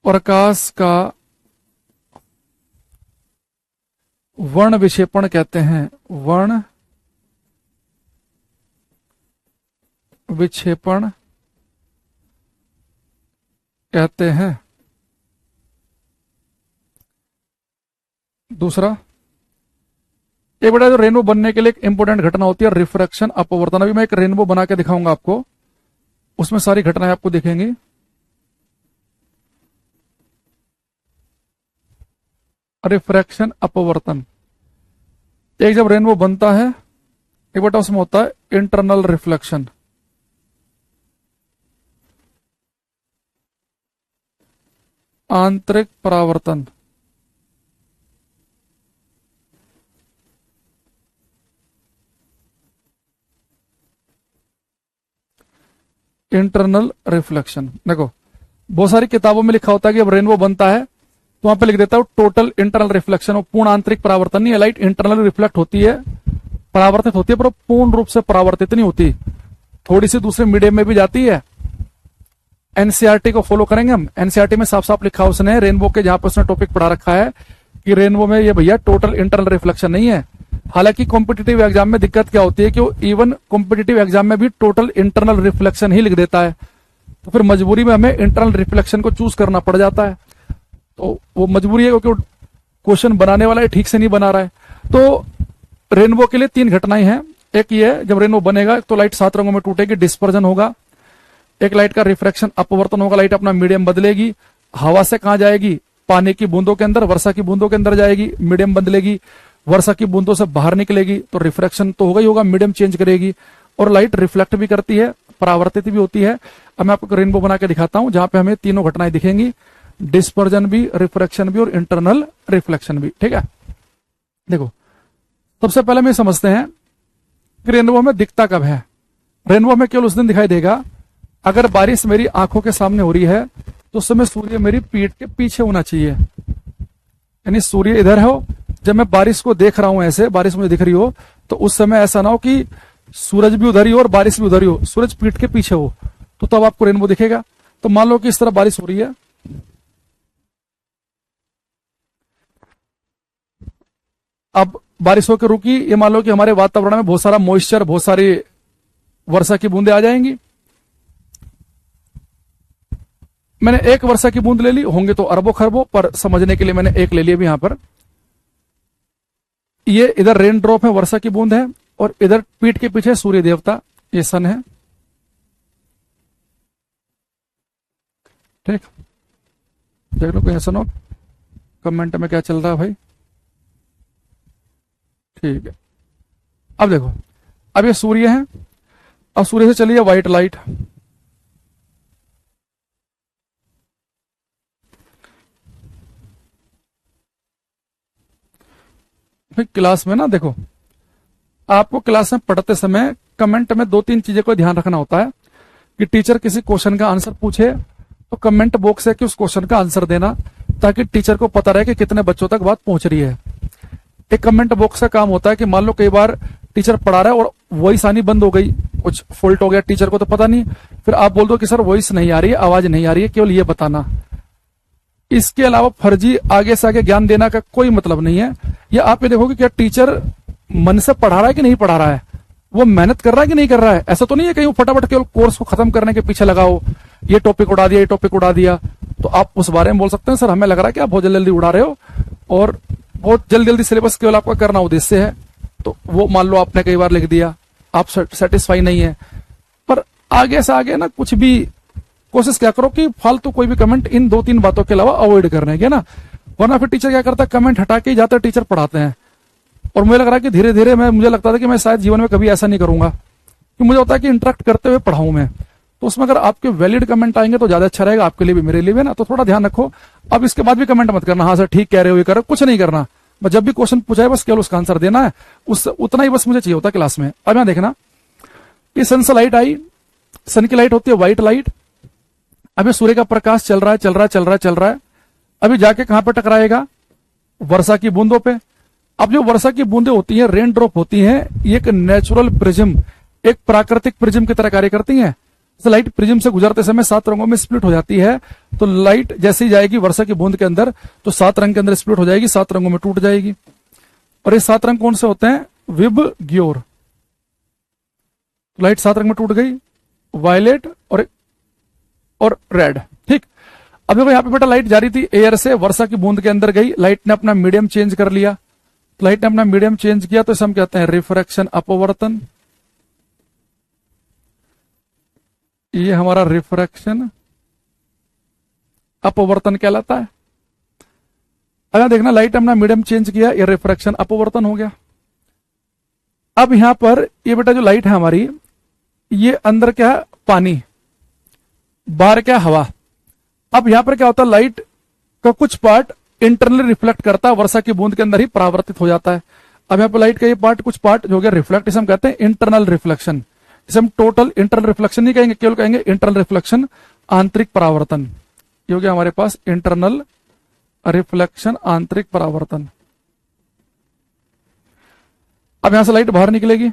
प्रकाश का वर्ण विक्षेपण कहते हैं। वर्ण विक्षेपण कहते हैं। दूसरा, एक बड़ा जो रेनबो बनने के लिए एक इंपॉर्टेंट घटना होती है रिफ्रैक्शन, अपवर्तन। अभी मैं एक रेनबो बना के दिखाऊंगा आपको, उसमें सारी घटनाएं आपको दिखेंगी। रिफ्रैक्शन, अपवर्तन। एक जब रेनबो बनता है, एक बेटा उसमें होता है इंटरनल रिफ्लेक्शन, आंतरिक परावर्तन। Internal reflection. देखो बहुत सारी किताबों में लिखा होता है कि जब रेनबो बनता है तो वहां पे लिख देता हूं टोटल इंटरनल रिफ्लेक्शन। और पूर्ण आंतरिक परावर्तन नहीं है, लाइट इंटरनल रिफ्लेक्ट होती है, परावर्तित होती है, पर पूर्ण रूप से परावर्तित नहीं होती, थोड़ी सी दूसरे मीडियम में भी जाती है। एनसीईआरटी को फॉलो करेंगे हम। एनसीईआरटी में साफ साफ लिखा उसने रेनबो के, जहां पर उसने टॉपिक पढ़ा रखा है कि रेनबो में ये भैया टोटल इंटरनल रिफ्लेक्शन नहीं है, हालांकि कॉम्पिटिटिव एग्जाम में दिक्कत क्या होती है कि वो इवन कॉम्पिटिटिव एग्जाम में भी टोटल इंटरनल रिफ्लेक्शन ही लिख देता है, तो फिर मजबूरी में हमें इंटरनल रिफ्लेक्शन को चूज करना पड़ जाता है। तो वो मजबूरी है क्योंकि क्वेश्चन बनाने वाला है ठीक से नहीं बना रहा है। तो रेनबो के लिए 3 घटनाएं हैं। एक ये है, जब रेनबो बनेगा तो लाइट 7 रंगों में टूटेगी, डिस्पर्जन होगा। एक लाइट का रिफ्रैक्शन अपवर्तन होगा, लाइट अपना मीडियम बदलेगी। हवा से कहां जाएगी? पानी की बूंदों के अंदर, वर्षा की बूंदों के अंदर जाएगी, मीडियम बदलेगी। वर्षा की बूंदों से बाहर निकलेगी तो रिफ्रैक्शन तो होगा ही होगा, मीडियम चेंज करेगी। और लाइट रिफ्लेक्ट भी करती है, परावर्तित भी होती है। अब मैं आपको रेनबो बना के दिखाता हूं जहां पे हमें तीनों घटनाएं दिखेंगी, डिस्पर्जन भी, रिफ्रैक्शन भी और इंटरनल रिफ्लेक्शन भी। ठीक है, देखो सबसे पहले हम समझते हैं कि रेनबो हमें दिखता कब है। रेनबो हमें केवल उस दिन दिखाई देगा अगर बारिश मेरी आंखों के सामने हो रही है, तो उस समय सूर्य मेरी पीठ के पीछे होना चाहिए। यानी सूर्य इधर हो, जब मैं बारिश को देख रहा हूं, ऐसे बारिश मुझे दिख रही हो, तो उस समय ऐसा ना हो कि सूरज भी उधर ही हो और बारिश भी उधर ही हो, सूरज पीठ के पीछे हो, तो तब आपको रेनबो दिखेगा। तो मान लो कि इस तरह बारिश हो रही है, अब बारिश होकर रुकी, ये मान लो कि हमारे वातावरण में बहुत सारा मॉइस्चर, बहुत सारी वर्षा की बूंदें आ जाएंगी। मैंने एक वर्षा की बूंद ले ली, होंगे तो अरबों खरबों, पर समझने के लिए मैंने एक ले लिया भी। यहां पर ये इधर रेन ड्रॉप है, वर्षा की बूंद है, और इधर पीठ के पीछे सूर्य देवता, ये सन है। ठीक, देख लो कोई सन हो कमेंट में क्या चल रहा है भाई। ठीक है, अब देखो, अब ये सूर्य है, अब सूर्य से चलिए व्हाइट लाइट। फिर क्लास में ना देखो, आपको क्लास में पढ़ते समय कमेंट में 2-3 चीजें को ध्यान रखना होता है कि टीचर किसी क्वेश्चन का आंसर पूछे तो कमेंट बॉक्स है कि उस क्वेश्चन का आंसर देना, ताकि टीचर को पता रहे कि कितने बच्चों तक बात पहुंच रही है। एक कमेंट बॉक्स का काम होता है कि मान लो कई बार टीचर पढ़ा रहा है और वॉइस आनी बंद हो गई, कुछ फॉल्ट हो गया, टीचर को तो पता नहीं, फिर आप बोल दो कि सर वॉइस नहीं आ रही है, आवाज नहीं आ रही है, केवल ये बताना। इसके अलावा फर्जी आगे से आगे ज्ञान देना का कोई मतलब नहीं है। या आप ये देखोगे क्या टीचर मन से पढ़ा रहा है कि नहीं पढ़ा रहा है, वो मेहनत कर रहा है कि नहीं कर रहा है। ऐसा तो नहीं है कहीं वो फटाफट केवल कोर्स को खत्म करने के पीछे लगाओ, ये टॉपिक उड़ा दिया, ये टॉपिक उड़ा दिया, तो आप उस बारे में बोल सकते हैं सर हमें लग रहा है कि आप बहुत जल्दी जल्दी उड़ा रहे हो और बहुत जल्दी जल्दी सिलेबस केवल आपका करना उद्देश्य है। तो वो मान लो आपने कई बार लिख दिया, आप सेटिस्फाई नहीं है, पर आगे से आगे ना कुछ भी कोशिश क्या करो कि फालतू कोई भी कमेंट इन 2-3 बातों के अलावा अवॉइड करने के ना, वरना फिर टीचर क्या करता है, कमेंट हटा के जाते टीचर पढ़ाते हैं। और मुझे लग रहा है कि धीरे धीरे मुझे लगता था कि मैं शायद जीवन में कभी ऐसा नहीं करूंगा, कि मुझे होता है कि इंटरेक्ट करते हुए पढ़ाऊं मैं। तो उसमें अगर आपके वैलिड कमेंट आएंगे तो ज्यादा अच्छा रहेगा, आपके लिए भी मेरे लिए भी ना। तो थोड़ा ध्यान रखो। अब इसके बाद भी कमेंट मत करना, हाँ सर ठीक कह रहे हो, ये कर रहे हो, कुछ नहीं करना। बस जब भी क्वेश्चन पूछा है बस केवल उसका आंसर देना है, उस उतना ही बस मुझे चाहिए होता क्लास में। अब यहाँ देखना, ये सन से लाइट आई, सन की लाइट होती है व्हाइट लाइट। अभी सूर्य का प्रकाश चल रहा है, चल रहा है, चल रहा है, चल रहा है, अभी जाके कहां पे टकराएगा? वर्षा की बूंदों पे। अब जो वर्षा की बूंदें होती हैं, रेन ड्रॉप होती हैं, ये एक नेचुरल प्रिज्म, एक प्राकृतिक प्रिज्म की तरह कार्य करती हैं। तो लाइट प्रिज्म से गुजरते समय 7 रंगों में स्प्लिट हो जाती है। तो लाइट जैसे ही जाएगी वर्षा की बूंद के अंदर, तो 7 रंग के अंदर स्प्लिट हो जाएगी, 7 रंगों में टूट जाएगी। और ये 7 रंग कौन से होते हैं? विबग्योर। लाइट 7 रंग में टूट गई, वायलेट और रेड। ठीक, अब देखो यहाँ पे बेटा लाइट जा रही थी एयर से, वर्षा की बूंद के अंदर गई, लाइट ने अपना मीडियम चेंज कर लिया। लाइट ने अपना मीडियम चेंज किया तो इसे हम कहते हैं रिफ्रैक्शन, अपवर्तन। ये हमारा रिफ्रैक्शन अपवर्तन कहलाता है। अगर देखना लाइट ने अपना मीडियम चेंज किया, ये रिफ्रैक्शन अपवर्तन हो गया। अब यहां पर ये बेटा जो लाइट है हमारी, ये अंदर क्या है? पानी, बाहर क्या? हवा। अब यहां पर क्या होता है, लाइट का कुछ पार्ट इंटरनली रिफ्लेक्ट करता है, वर्षा की बूंद के अंदर ही परावर्तित हो जाता है। अब यहाँ पर लाइट का ये पार्ट, कुछ पार्ट जो हो गया रिफ्लेक्ट, इसे हम कहते हैं इंटरनल रिफ्लेक्शन। इसे हम टोटल इंटरनल रिफ्लेक्शन नहीं कहेंगे, केवल कहेंगे इंटरनल रिफ्लेक्शन, आंतरिक परावर्तन। ये हो गया हमारे पास इंटरनल रिफ्लेक्शन, आंतरिक परावर्तन। अब यहां से लाइट बाहर निकलेगी,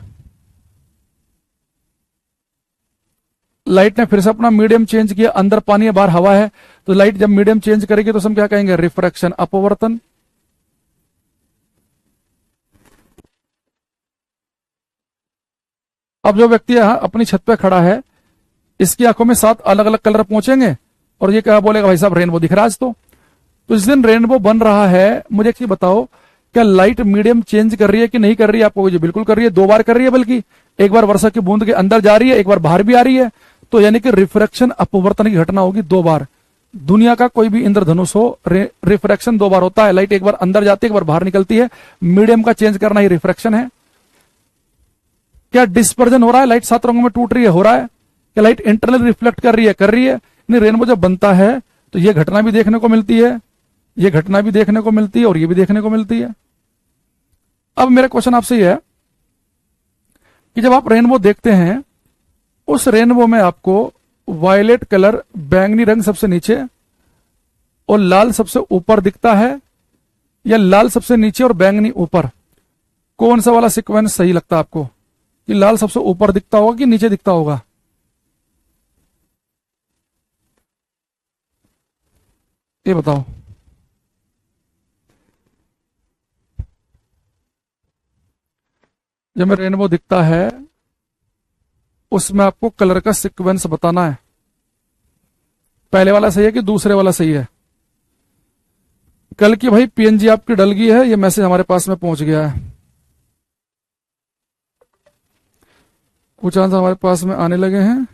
लाइट ने फिर से अपना मीडियम चेंज किया, अंदर पानी है, बाहर हवा है, तो लाइट जब मीडियम चेंज करेगी तो हम क्या कहेंगे? रिफ्रैक्शन, अपवर्तन। अब जो व्यक्ति यहाँ अपनी छत पे खड़ा है, इसकी आंखों में 7 अलग अलग कलर पहुंचेंगे और ये क्या बोलेगा, भाई साहब रेनबो दिख रहा है आज तो जिस दिन रेनबो बन रहा है, मुझे एक चीज बताओ, क्या लाइट मीडियम चेंज कर रही है कि नहीं कर रही है? आपको बिल्कुल कर रही है, 2 बार कर रही है, बल्कि एक बार वर्षा की बूंद के अंदर जा रही है, एक बार बाहर भी आ रही है। तो यानी कि रिफ्रैक्शन अपवर्तन की घटना होगी 2 बार। दुनिया का कोई भी इंद्रधनुष हो, रिफ्रैक्शन 2 बार होता है। लाइट एक बार अंदर जाती है, एक बार बाहर निकलती है। मीडियम का चेंज करना ही रिफ्रैक्शन है। क्या डिस्पर्जन हो रहा है, लाइट 7 रंगों में टूट रही है, हो रहा है? क्या लाइट इंटरनल रिफ्लेक्ट कर रही है, कर रही है? नहीं, रेनबो जब बनता है तो यह घटना भी देखने को मिलती है, यह घटना भी देखने को मिलती है और यह भी देखने को मिलती है। अब मेरा क्वेश्चन आपसे यह है कि जब आप रेनबो देखते हैं, उस रेनबो में आपको वायलेट कलर, बैंगनी रंग सबसे नीचे और लाल सबसे ऊपर दिखता है, या लाल सबसे नीचे और बैंगनी ऊपर? कौन सा वाला सीक्वेंस सही लगता है आपको, कि लाल सबसे ऊपर दिखता होगा कि नीचे दिखता होगा? ये बताओ। जब में रेनबो दिखता है, उसमें आपको कलर का सीक्वेंस बताना है। पहले वाला सही है कि दूसरे वाला सही है? कल की भाई पीएनजी आपकी डल गई है, ये मैसेज हमारे पास में पहुंच गया है। कुछ आंसर हमारे पास में आने लगे हैं।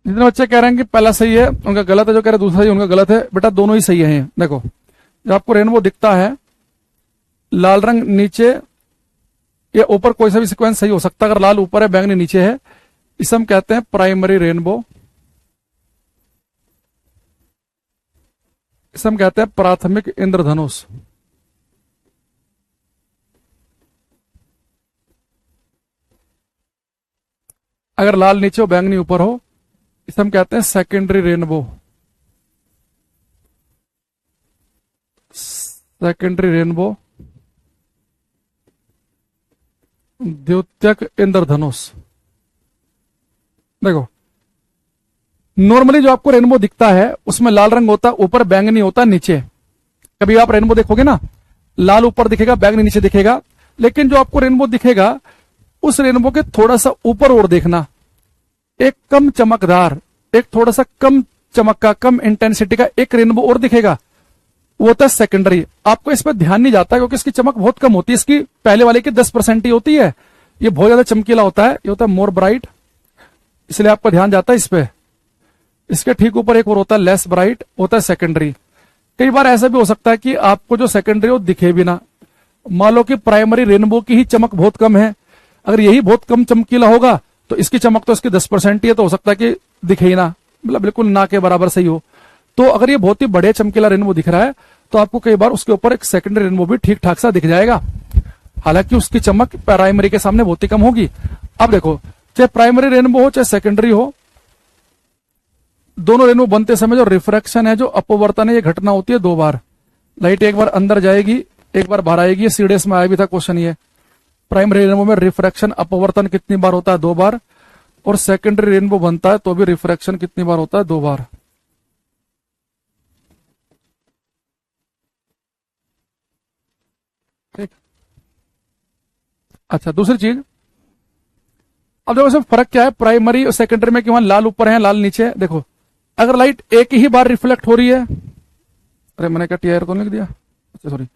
जितने बच्चे कह रहे हैं कि पहला सही है, उनका गलत है। जो कह रहे हैं दूसरा सही है, उनका गलत है। बेटा दोनों ही सही है। देखो, जब आपको रेनबो दिखता है, लाल रंग नीचे या ऊपर, कोई सा भी सीक्वेंस सही हो सकता है। अगर लाल ऊपर है, बैंगनी नीचे है, इसे हम कहते हैं प्राइमरी रेनबो। इसे हम कहते हैं प्राथमिक इंद्रधनुष। अगर लाल नीचे हो, बैंगनी ऊपर हो, इसे हम कहते हैं सेकेंडरी रेनबो। सेकेंडरी रेनबो, द्वितीयक इंद्रधनुष। देखो, नॉर्मली जो आपको रेनबो दिखता है, उसमें लाल रंग होता है ऊपर, बैंगनी होता है नीचे। कभी आप रेनबो देखोगे ना, लाल ऊपर दिखेगा, बैंगनी नीचे दिखेगा। लेकिन जो आपको रेनबो दिखेगा, उस रेनबो के थोड़ा सा ऊपर और देखना, एक कम चमकदार, एक थोड़ा सा कम चमक का, कम इंटेंसिटी का एक रेनबो और दिखेगा, वो होता है सेकेंडरी। आपको इस पर ध्यान नहीं जाता क्योंकि इसकी चमक बहुत कम होती है। इसकी पहले वाले की 10% ही होती है, ये बहुत ज्यादा चमकीला होता है, ये होता है मोर ब्राइट, इसलिए आपका ध्यान जाता है इस पे। इसके ठीक ऊपर एक और होता है लेस ब्राइट, होता है सेकेंडरी। कई बार ऐसा भी हो सकता है कि आपको जो सेकेंडरी हो दिखे भी ना। मान लो कि प्राइमरी रेनबो की ही चमक बहुत कम है, अगर यही बहुत कम चमकीला होगा तो इसकी चमक तो इसकी 10% ही है, तो हो सकता है कि दिखे ही ना, मतलब बिल्कुल ना के बराबर सही हो। तो अगर ये बहुत ही बड़े चमकीला रेनबो दिख रहा है, तो आपको कई बार उसके ऊपर एक सेकेंडरी रेनबो भी ठीक ठाक सा दिख जाएगा, हालांकि उसकी चमक प्राइमरी के सामने बहुत ही कम होगी। अब देखो, चाहे प्राइमरी रेनबो हो चाहे सेकेंडरी हो, दोनों रेनबो बनते समय जो रिफ्रैक्शन है, जो अपवर्तन है, ये घटना होती है 2 बार। लाइट एक बार अंदर जाएगी, एक बार बाहर आएगी। सीडीएस में आया भी था क्वेश्चन ये। प्राइमरी रेनबो में रिफ्रैक्शन अपवर्तन कितनी बार होता है? 2 बार। और सेकेंडरी रेनबो बनता है तो भी रिफ्रैक्शन कितनी बार होता है? 2 बार। ठीक। अच्छा, दूसरी चीज, अब देखो इसमें फर्क क्या है प्राइमरी और सेकेंडरी में कि वहां लाल ऊपर है लाल नीचे है। देखो अगर लाइट एक ही बार रिफ्लेक्ट हो रही है, अरे मैंने क्या टीआर तो लिख दिया, अच्छा सॉरी।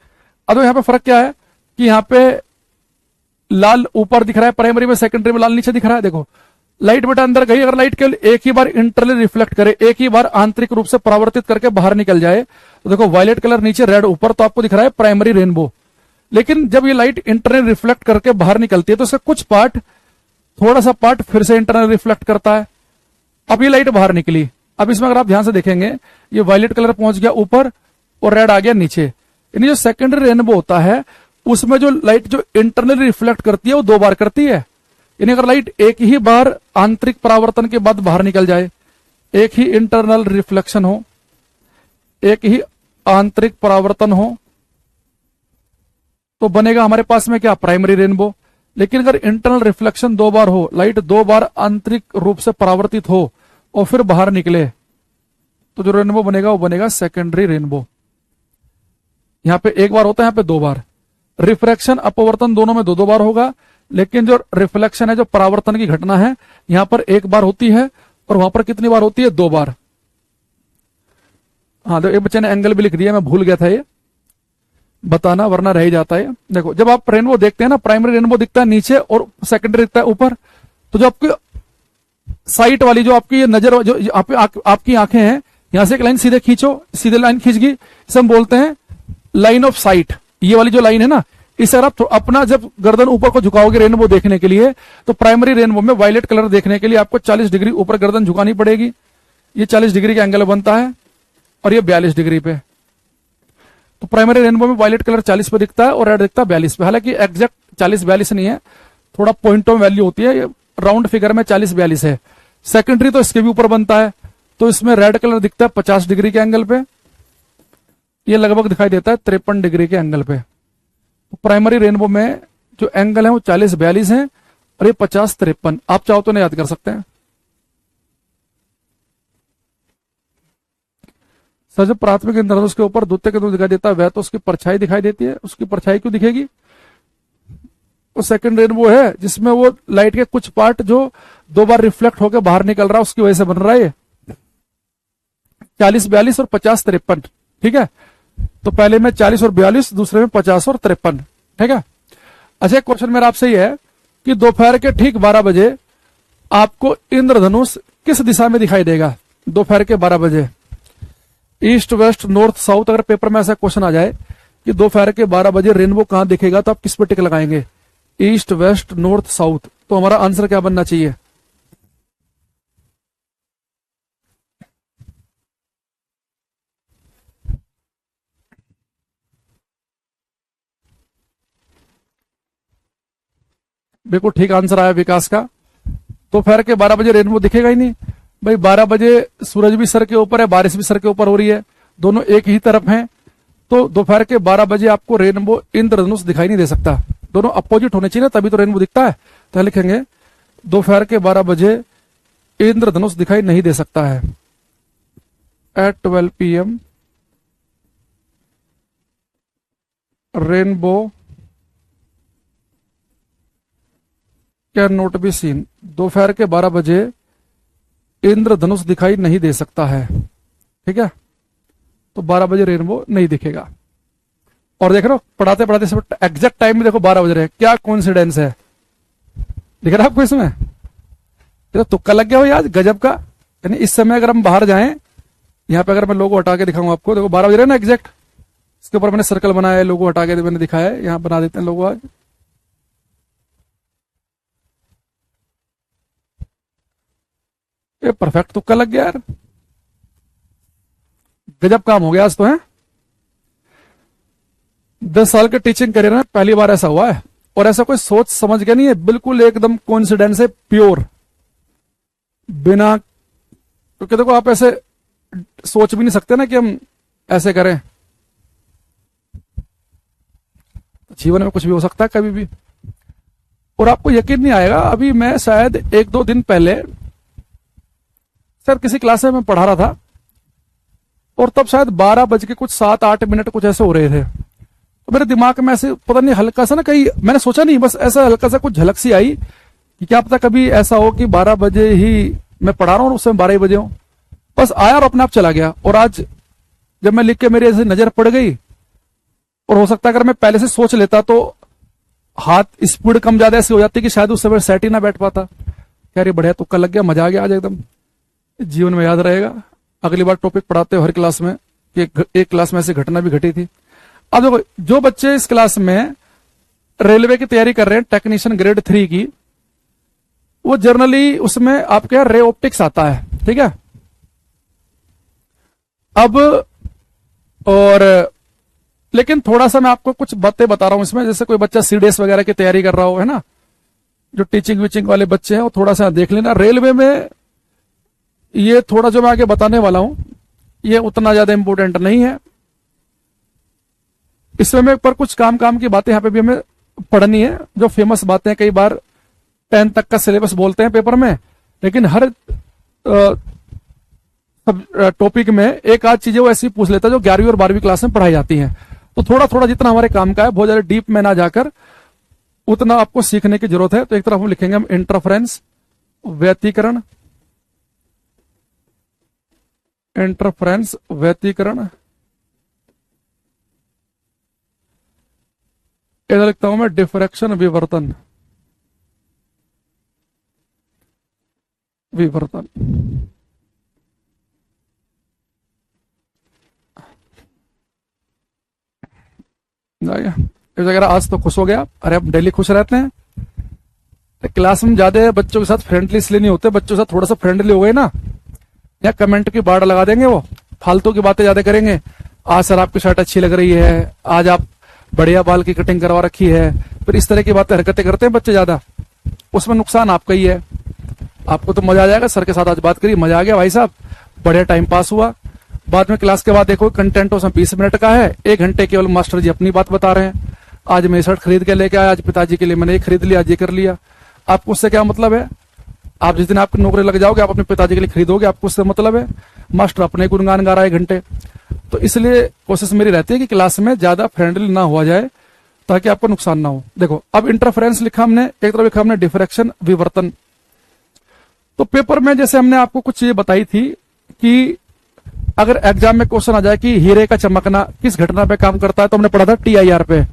अब यहाँ पे फर्क क्या है कि यहाँ पे लाल ऊपर दिख रहा है प्राइमरी में, सेकेंडरी में लाल नीचे दिख रहा है। देखो लाइट बेटा अंदर गई, अगर लाइट केवल एक ही बार इंटरनली रिफ्लेक्ट करे, एक ही बार आंतरिक रूप से परावर्तित करके बाहर निकल जाए, तो देखो वायलेट कलर नीचे रेड ऊपर, तो आपको दिख रहा है प्राइमरी रेनबो। लेकिन जब ये लाइट इंटरनली रिफ्लेक्ट करके बाहर निकलती है तो इसका कुछ पार्ट, थोड़ा सा पार्ट फिर से इंटरनल रिफ्लेक्ट करता है। अब ये लाइट बाहर निकली, अब इसमें अगर आप ध्यान से देखेंगे ये वायलेट कलर पहुंच गया ऊपर और रेड आ गया नीचे। यानी जो सेकेंडरी रेनबो होता है उसमें जो लाइट जो इंटरनली रिफ्लेक्ट करती है वो दो बार करती है। यानी अगर लाइट एक ही बार आंतरिक परावर्तन के बाद बाहर निकल जाए, एक ही इंटरनल रिफ्लेक्शन हो, एक ही आंतरिक परावर्तन हो, तो बनेगा हमारे पास में क्या, प्राइमरी रेनबो। लेकिन अगर इंटरनल रिफ्लेक्शन दो बार हो, लाइट दो बार आंतरिक रूप से परावर्तित हो और फिर बाहर निकले, तो जो रेनबो बनेगा वो बनेगा सेकेंडरी रेनबो। यहां पे एक बार होता है, यहां पे दो बार। रिफ्रैक्शन अपवर्तन दोनों में दो दो बार होगा, लेकिन जो रिफ्लेक्शन है, जो परावर्तन की घटना है, यहां पर एक बार होती है और वहां पर कितनी बार होती है, दो बार। हाँ देखो एक बच्चे ने एंगल भी लिख दिया, मैं भूल गया था ये बताना, वरना रह ही जाता है। देखो जब आप रेनबो देखते हैं ना, प्राइमरी रेनबो दिखता है नीचे और सेकेंडरी दिखता है ऊपर, तो जो आपकी साइट वाली, जो आपकी ये नजर, जो आपकी आंखें हैं, यहां से एक लाइन सीधे खींचो, सीधे लाइन खींच गई, इसे हम बोलते हैं लाइन ऑफ साइट। ये वाली जो लाइन है ना, इसे अगर आप अपना जब गर्दन ऊपर को झुकाओगे रेनबो देखने के लिए, तो प्राइमरी रेनबो में वायलेट कलर देखने के लिए आपको 40 डिग्री ऊपर गर्दन झुकानी पड़ेगी। ये 40 डिग्री का एंगल बनता है और ये 42 डिग्री पे। तो प्राइमरी रेनबो में वायलेट कलर 40 पे दिखता है और रेड दिखता है 42 पे। हालांकि एग्जैक्ट 40-42 नहीं है, थोड़ा पॉइंटों में वैल्यू होती है, राउंड फिगर में 40-42 है। सेकेंडरी तो इसके भी ऊपर बनता है, तो इसमें रेड कलर दिखता है 50 डिग्री के एंगल पे, ये लगभग दिखाई देता है 53 डिग्री के एंगल पे। तो प्राइमरी रेनबो में जो एंगल है वो 40-42 है और ये 50-53। आप चाहो तो नहीं याद कर सकते हैं। सर जब प्राथमिक इंद्रधनुष के ऊपर द्वितीय केंद्र दिखाई देता है, वह तो उसकी परछाई दिखाई देती है, उसकी परछाई क्यों दिखेगी, वो सेकंड रेनबो है जिसमें वो लाइट के कुछ पार्ट जो दो बार रिफ्लेक्ट होकर बाहर निकल रहा है, उसकी वजह से बन रहा है ये 40-42 और 50-53। ठीक है, तो पहले में 40 और 42, दूसरे में 50 और 53। ठीक है। अच्छा एक क्वेश्चन मेरा आपसे ये है कि दोपहर के ठीक 12 बजे आपको इंद्रधनुष किस दिशा में दिखाई देगा, दोपहर के 12 बजे, ईस्ट वेस्ट नॉर्थ साउथ। अगर पेपर में ऐसा क्वेश्चन आ जाए कि दोपहर के 12 बजे रेनबो कहां दिखेगा, तो आप किस पे टिक लगाएंगे, ईस्ट वेस्ट नॉर्थ साउथ। तो हमारा आंसर क्या बनना चाहिए, बिल्कुल ठीक आंसर आया विकास का। दोपहर के 12 बजे रेनबो दिखेगा ही नहीं भाई। 12 बजे सूरज भी सर के ऊपर है, बारिश भी सर के ऊपर हो रही है, दोनों एक ही तरफ हैं, तो दोपहर के 12 बजे आपको रेनबो इंद्रधनुष दिखाई नहीं दे सकता। दोनों अपोजिट होने चाहिए ना, तभी तो रेनबो दिखता है। तो लिखेंगे दोपहर के 12 बजे इंद्रधनुष दिखाई नहीं दे सकता है। At 12 PM rainbow can not be seen. दोपहर के 12 बजे इंद्रधनुष दिखाई नहीं दे सकता है। ठीक है, तो 12 बजे रेनबो नहीं दिखेगा। और देख रहे हो पढ़ाते पढ़ाते सब एग्जैक्ट टाइम में देखो 12 बज रहे हैं, क्या कोइंसिडेंस है, दिख रहा है आपको इसमें, तो तुक्का लग गया हो आज गजब का। यानी इस समय अगर हम बाहर जाएं, यहां पे अगर मैं लोगो हटा के दिखाऊं आपको, देखो 12 बज रहे हैं ना एग्जैक्ट, इसके ऊपर मैंने सर्कल बनाया है, लोगो हटा के मैंने दिखाया है, यहां बना देते हैं लोगो आज। ये परफेक्ट तुक्का लग गया यार, गजब काम हो गया आज तो है। 10 साल के टीचिंग करियर में पहली बार ऐसा हुआ है, और ऐसा कोई सोच समझ के नहीं है, बिल्कुल एकदम कोइंसिडेंस है, प्योर, बिना, क्योंकि देखो आप ऐसे सोच भी नहीं सकते ना कि हम ऐसे करें, जीवन में कुछ भी हो सकता है कभी भी। और आपको यकीन नहीं आएगा, अभी मैं शायद 1-2 दिन पहले सर किसी क्लास में मैं पढ़ा रहा था, और तब शायद 12 बज के कुछ 7-8 मिनट कुछ ऐसे हो रहे थे, तो मेरे दिमाग में ऐसे पता नहीं हल्का सा ना, कहीं मैंने सोचा नहीं, बस ऐसा हल्का सा कुछ झलक सी आई कि क्या पता कभी ऐसा हो कि 12 बजे ही मैं पढ़ा रहा हूँ और उस समय 12 बजे हो। बस आया और अपने आप चला गया। और आज जब मैं लिख के मेरी ऐसे नजर पड़ गई, और हो सकता है अगर मैं पहले से सोच लेता तो हाथ स्पीड कम ज्यादा ऐसी हो जाती कि शायद उस समय सेट ही ना बैठ पाता। यार ये बढ़िया तुक्का लग गया, मजा आ गया आज एकदम, जीवन में याद रहेगा। अगली बार टॉपिक पढ़ाते हो हर क्लास में, एक क्लास में ऐसी घटना भी घटी थी। अब देखो, जो बच्चे इस क्लास में रेलवे की तैयारी कर रहे हैं, टेक्नीशियन ग्रेड 3 की, वो जनरली उसमें आपके रे ऑप्टिक्स आता है, ठीक है। अब और लेकिन थोड़ा सा मैं आपको कुछ बातें बता रहा हूं इसमें, जैसे कोई बच्चा सीडीएस वगैरह की तैयारी कर रहा हो, है ना, जो टीचिंग विचिंग वाले बच्चे हैं, वो थोड़ा सा देख लेना। रेलवे में ये थोड़ा जो मैं आगे बताने वाला हूं, ये उतना ज्यादा इंपॉर्टेंट नहीं है। इसमें पर कुछ काम की बातें यहां पे भी हमें पढ़नी है, जो फेमस बातें, कई बार 10 तक का सिलेबस बोलते हैं पेपर में, लेकिन हर टॉपिक में एक आध चीजें वो ऐसी पूछ लेता है जो 11वीं और 12वीं क्लास में पढ़ाई जाती हैं। तो थोड़ा थोड़ा जितना हमारे काम का है, बहुत ज्यादा डीप में ना जाकर उतना आपको सीखने की जरूरत है। तो एक तरफ हम लिखेंगे हम इंटरफ्रेंस, व्यतिकरण, इंटरफ्रेंस व्यतिकरण, इधर लिखता हूं मैं डिफ्रैक्शन विवर्तन, विवर्तन। इस वगैरह आज तो खुश हो गया। अरे अब डेली खुश रहते हैं। क्लास में ज्यादा बच्चों के साथ फ्रेंडली इसलिए नहीं होते, बच्चों के साथ थोड़ा सा फ्रेंडली हो गए ना, या कमेंट की बाढ़ लगा देंगे, वो फालतू की बातें ज्यादा करेंगे। आज सर आपकी शर्ट अच्छी लग रही है, आज आप बढ़िया बाल की कटिंग करवा रखी है, फिर इस तरह की बातें हरकतें करते हैं बच्चे ज्यादा, उसमें नुकसान आपका ही है। आपको तो मजा आ जाएगा, सर के साथ आज बात करिए, मजा आ गया भाई साहब, बढ़िया टाइम पास हुआ। बाद में क्लास के बाद देखो कंटेंट उसमें 20 मिनट का है, 1 घंटे केवल मास्टर जी अपनी बात बता रहे हैं। आज मैं शर्ट खरीद के लेके आया, आज पिताजी के लिए मैंने ये खरीद लिया, आज ये कर लिया। आपको उससे क्या मतलब है? आप जिस दिन आपकी नौकरी लग जाओगे, आप अपने पिताजी के लिए खरीदोगे, आपको उससे मतलब है? मास्टर अपने गुणगान गा रहा है 1 घंटे। तो इसलिए कोशिश मेरी रहती है कि क्लास में ज्यादा फ्रेंडली ना हुआ जाए, ताकि आपको नुकसान ना हो। देखो अब इंटरफेरेंस लिखा हमने, एक तरफ लिखा हमने डिफ्रैक्शन, विवर्तन। तो पेपर में जैसे हमने आपको कुछ चीजें बताई थी कि अगर एग्जाम में क्वेश्चन आ जाए कि हीरे का चमकना किस घटना पे काम करता है, तो हमने पढ़ा था TIR पे।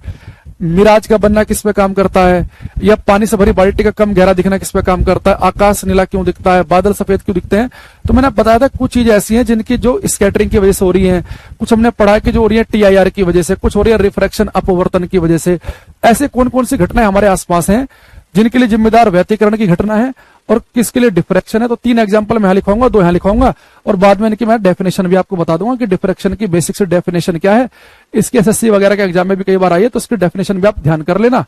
मिराज का बनना किस पे काम करता है, या पानी से भरी बाल्टी का कम गहरा दिखना किस पे काम करता है, आकाश नीला क्यों दिखता है, बादल सफेद क्यों दिखते हैं। तो मैंने बताया था कुछ चीजें ऐसी हैं जिनकी जो स्कैटरिंग की वजह से हो रही है, कुछ हमने पढ़ा कि जो हो रही है TIR की वजह से, कुछ हो रही है रिफ्रैक्शन अपवर्तन की वजह से। ऐसे कौन कौन सी घटनाएं हमारे आसपास हैं जिनके लिए जिम्मेदार व्यतिकरण की घटना है और किसके लिए डिफ्रैक्शन है। तो 3 एग्जांपल मैं यहां लिखाऊंगा, 2 यहां लिखाऊंगा, और बाद में इनकी मैं डेफिनेशन भी आपको बता दूंगा कि डिफ्रैक्शन की बेसिक से डेफिनेशन क्या है। इसके SSC वगैरह के एग्जाम में भी कई बार आई है, तो उसकी डेफिनेशन भी आप ध्यान कर लेना।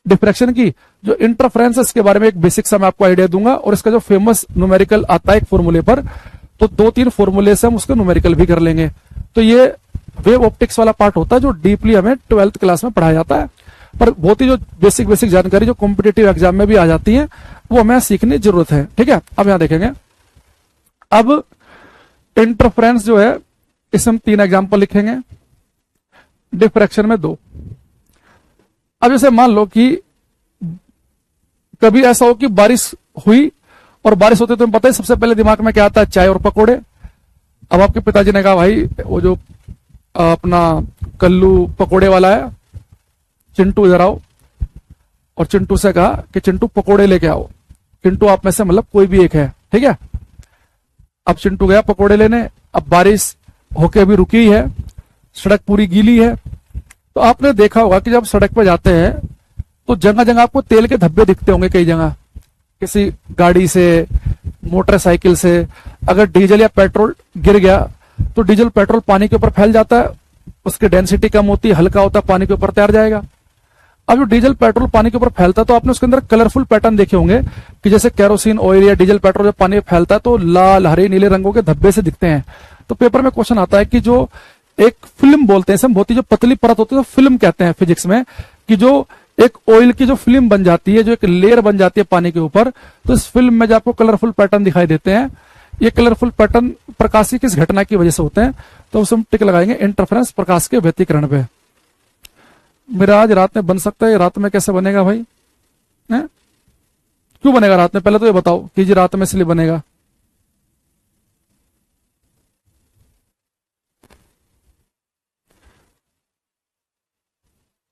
डिफ्रैक्शन की जो इंटरफ्रेंस है, इसके बारे में एक बेसिक सा मैं आपको आइडिया दूंगा, और इसका जो फेमस न्यूमेरिकल आता है एक फॉर्मूले पर, तो 2-3 फॉर्मूले से हम उसका न्यूमेरिकल भी कर लेंगे। तो ये वेव ऑप्टिक्स वाला पार्ट होता है जो डीपली हमें 12th क्लास में पढ़ाया जाता है, पर बहुत ही जो बेसिक जानकारी जो कॉम्पिटिटिव एग्जाम में भी आ जाती है, वो हमें सीखने की जरूरत है। ठीक है, अब यहां देखेंगे। अब इंटरफ्रेंस जो है, इसमें हम 3 एग्जांपल लिखेंगे, डिफ्रैक्शन में 2। अब जैसे मान लो कि कभी ऐसा हो कि बारिश हुई, और बारिश होते तो पता है सबसे पहले दिमाग में क्या आता है? चाय और पकोड़े। अब आपके पिताजी ने कहा भाई वो जो अपना कल्लू पकोड़े वाला है, चिंटू इधर आओ, और चिंटू से कहा कि चिंटू पकोड़े लेके आओ। चिंटू आप में से मतलब कोई भी एक है, ठीक है। अब चिंटू गया पकोड़े लेने। अब बारिश होके अभी रुकी है, सड़क पूरी गीली है। तो आपने देखा होगा कि जब सड़क पर जाते हैं तो जगह जगह आपको तेल के धब्बे दिखते होंगे, कई जगह किसी गाड़ी से, मोटरसाइकिल से। अगर डीजल या पेट्रोल गिर गया तो डीजल पेट्रोल पानी के ऊपर फैल जाता है, उसकी डेंसिटी कम होती है, हल्का होता है, पानी के ऊपर तैर जाएगा। अब जो डीजल पेट्रोल पानी के ऊपर फैलता है तो आपने उसके अंदर कलरफुल पैटर्न देखे होंगे कि जैसे केरोसिन ऑयल या डीजल पेट्रोल जब पानी में फैलता है तो लाल, हरे, नीले रंगों के धब्बे से दिखते हैं। तो पेपर में क्वेश्चन आता है कि जो एक फिल्म बोलते हैं, इसमें बहुत ही जो पतली परत होती है तो फिल्म कहते हैं फिजिक्स में, कि जो एक ऑयल की जो फिल्म बन जाती है, जो एक लेयर बन जाती है पानी के ऊपर, तो इस फिल्म में जो आपको कलरफुल पैटर्न दिखाई देते हैं, ये कलरफुल पैटर्न प्रकाश की किस घटना की वजह से होते हैं? तो उसमें टिक लगाएंगे इंटरफेरेंस, प्रकाश के व्यतिकरण पे। मिराज रात में बन सकता है? रात में कैसे बनेगा भाई? है? क्यों बनेगा रात में? पहले तो ये बताओ कि जी रात में इसलिए बनेगा।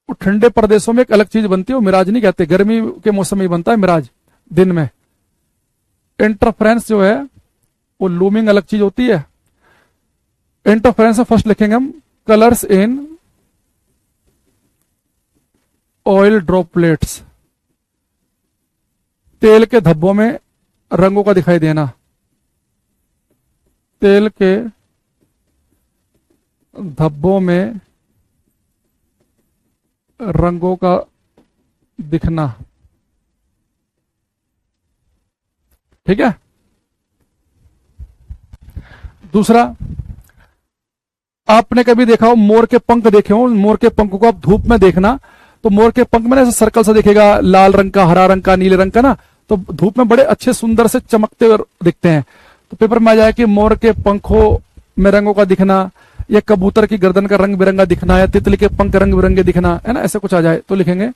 वो ठंडे प्रदेशों में एक अलग चीज बनती है, वो मिराज नहीं कहते, गर्मी के मौसम में ही बनता है मिराज, दिन में। इंटरफेरेंस जो है वो लूमिंग अलग चीज होती है। इंटरफेरेंस में फर्स्ट लिखेंगे हम कलर्स इन ऑयल ड्रॉपलेट्स, तेल के धब्बों में रंगों का दिखाई देना, तेल के धब्बों में रंगों का दिखना। ठीक है। दूसरा, आपने कभी देखा हो मोर के पंख देखे हो, मोर के पंख को आप धूप में देखना तो मोर के पंख में ना ऐसा सर्कल सा दिखेगा, लाल रंग का, हरा रंग का, नीले रंग का ना, तो धूप में बड़े अच्छे सुंदर से चमकते हुए दिखते हैं। तो पेपर में आ जाए कि मोर के पंखों में रंगों का दिखना, या कबूतर की गर्दन का रंग बिरंगा दिखना, या तितली के पंख रंग बिरंगे दिखना, है ना, ऐसे कुछ आ जाए तो लिखेंगे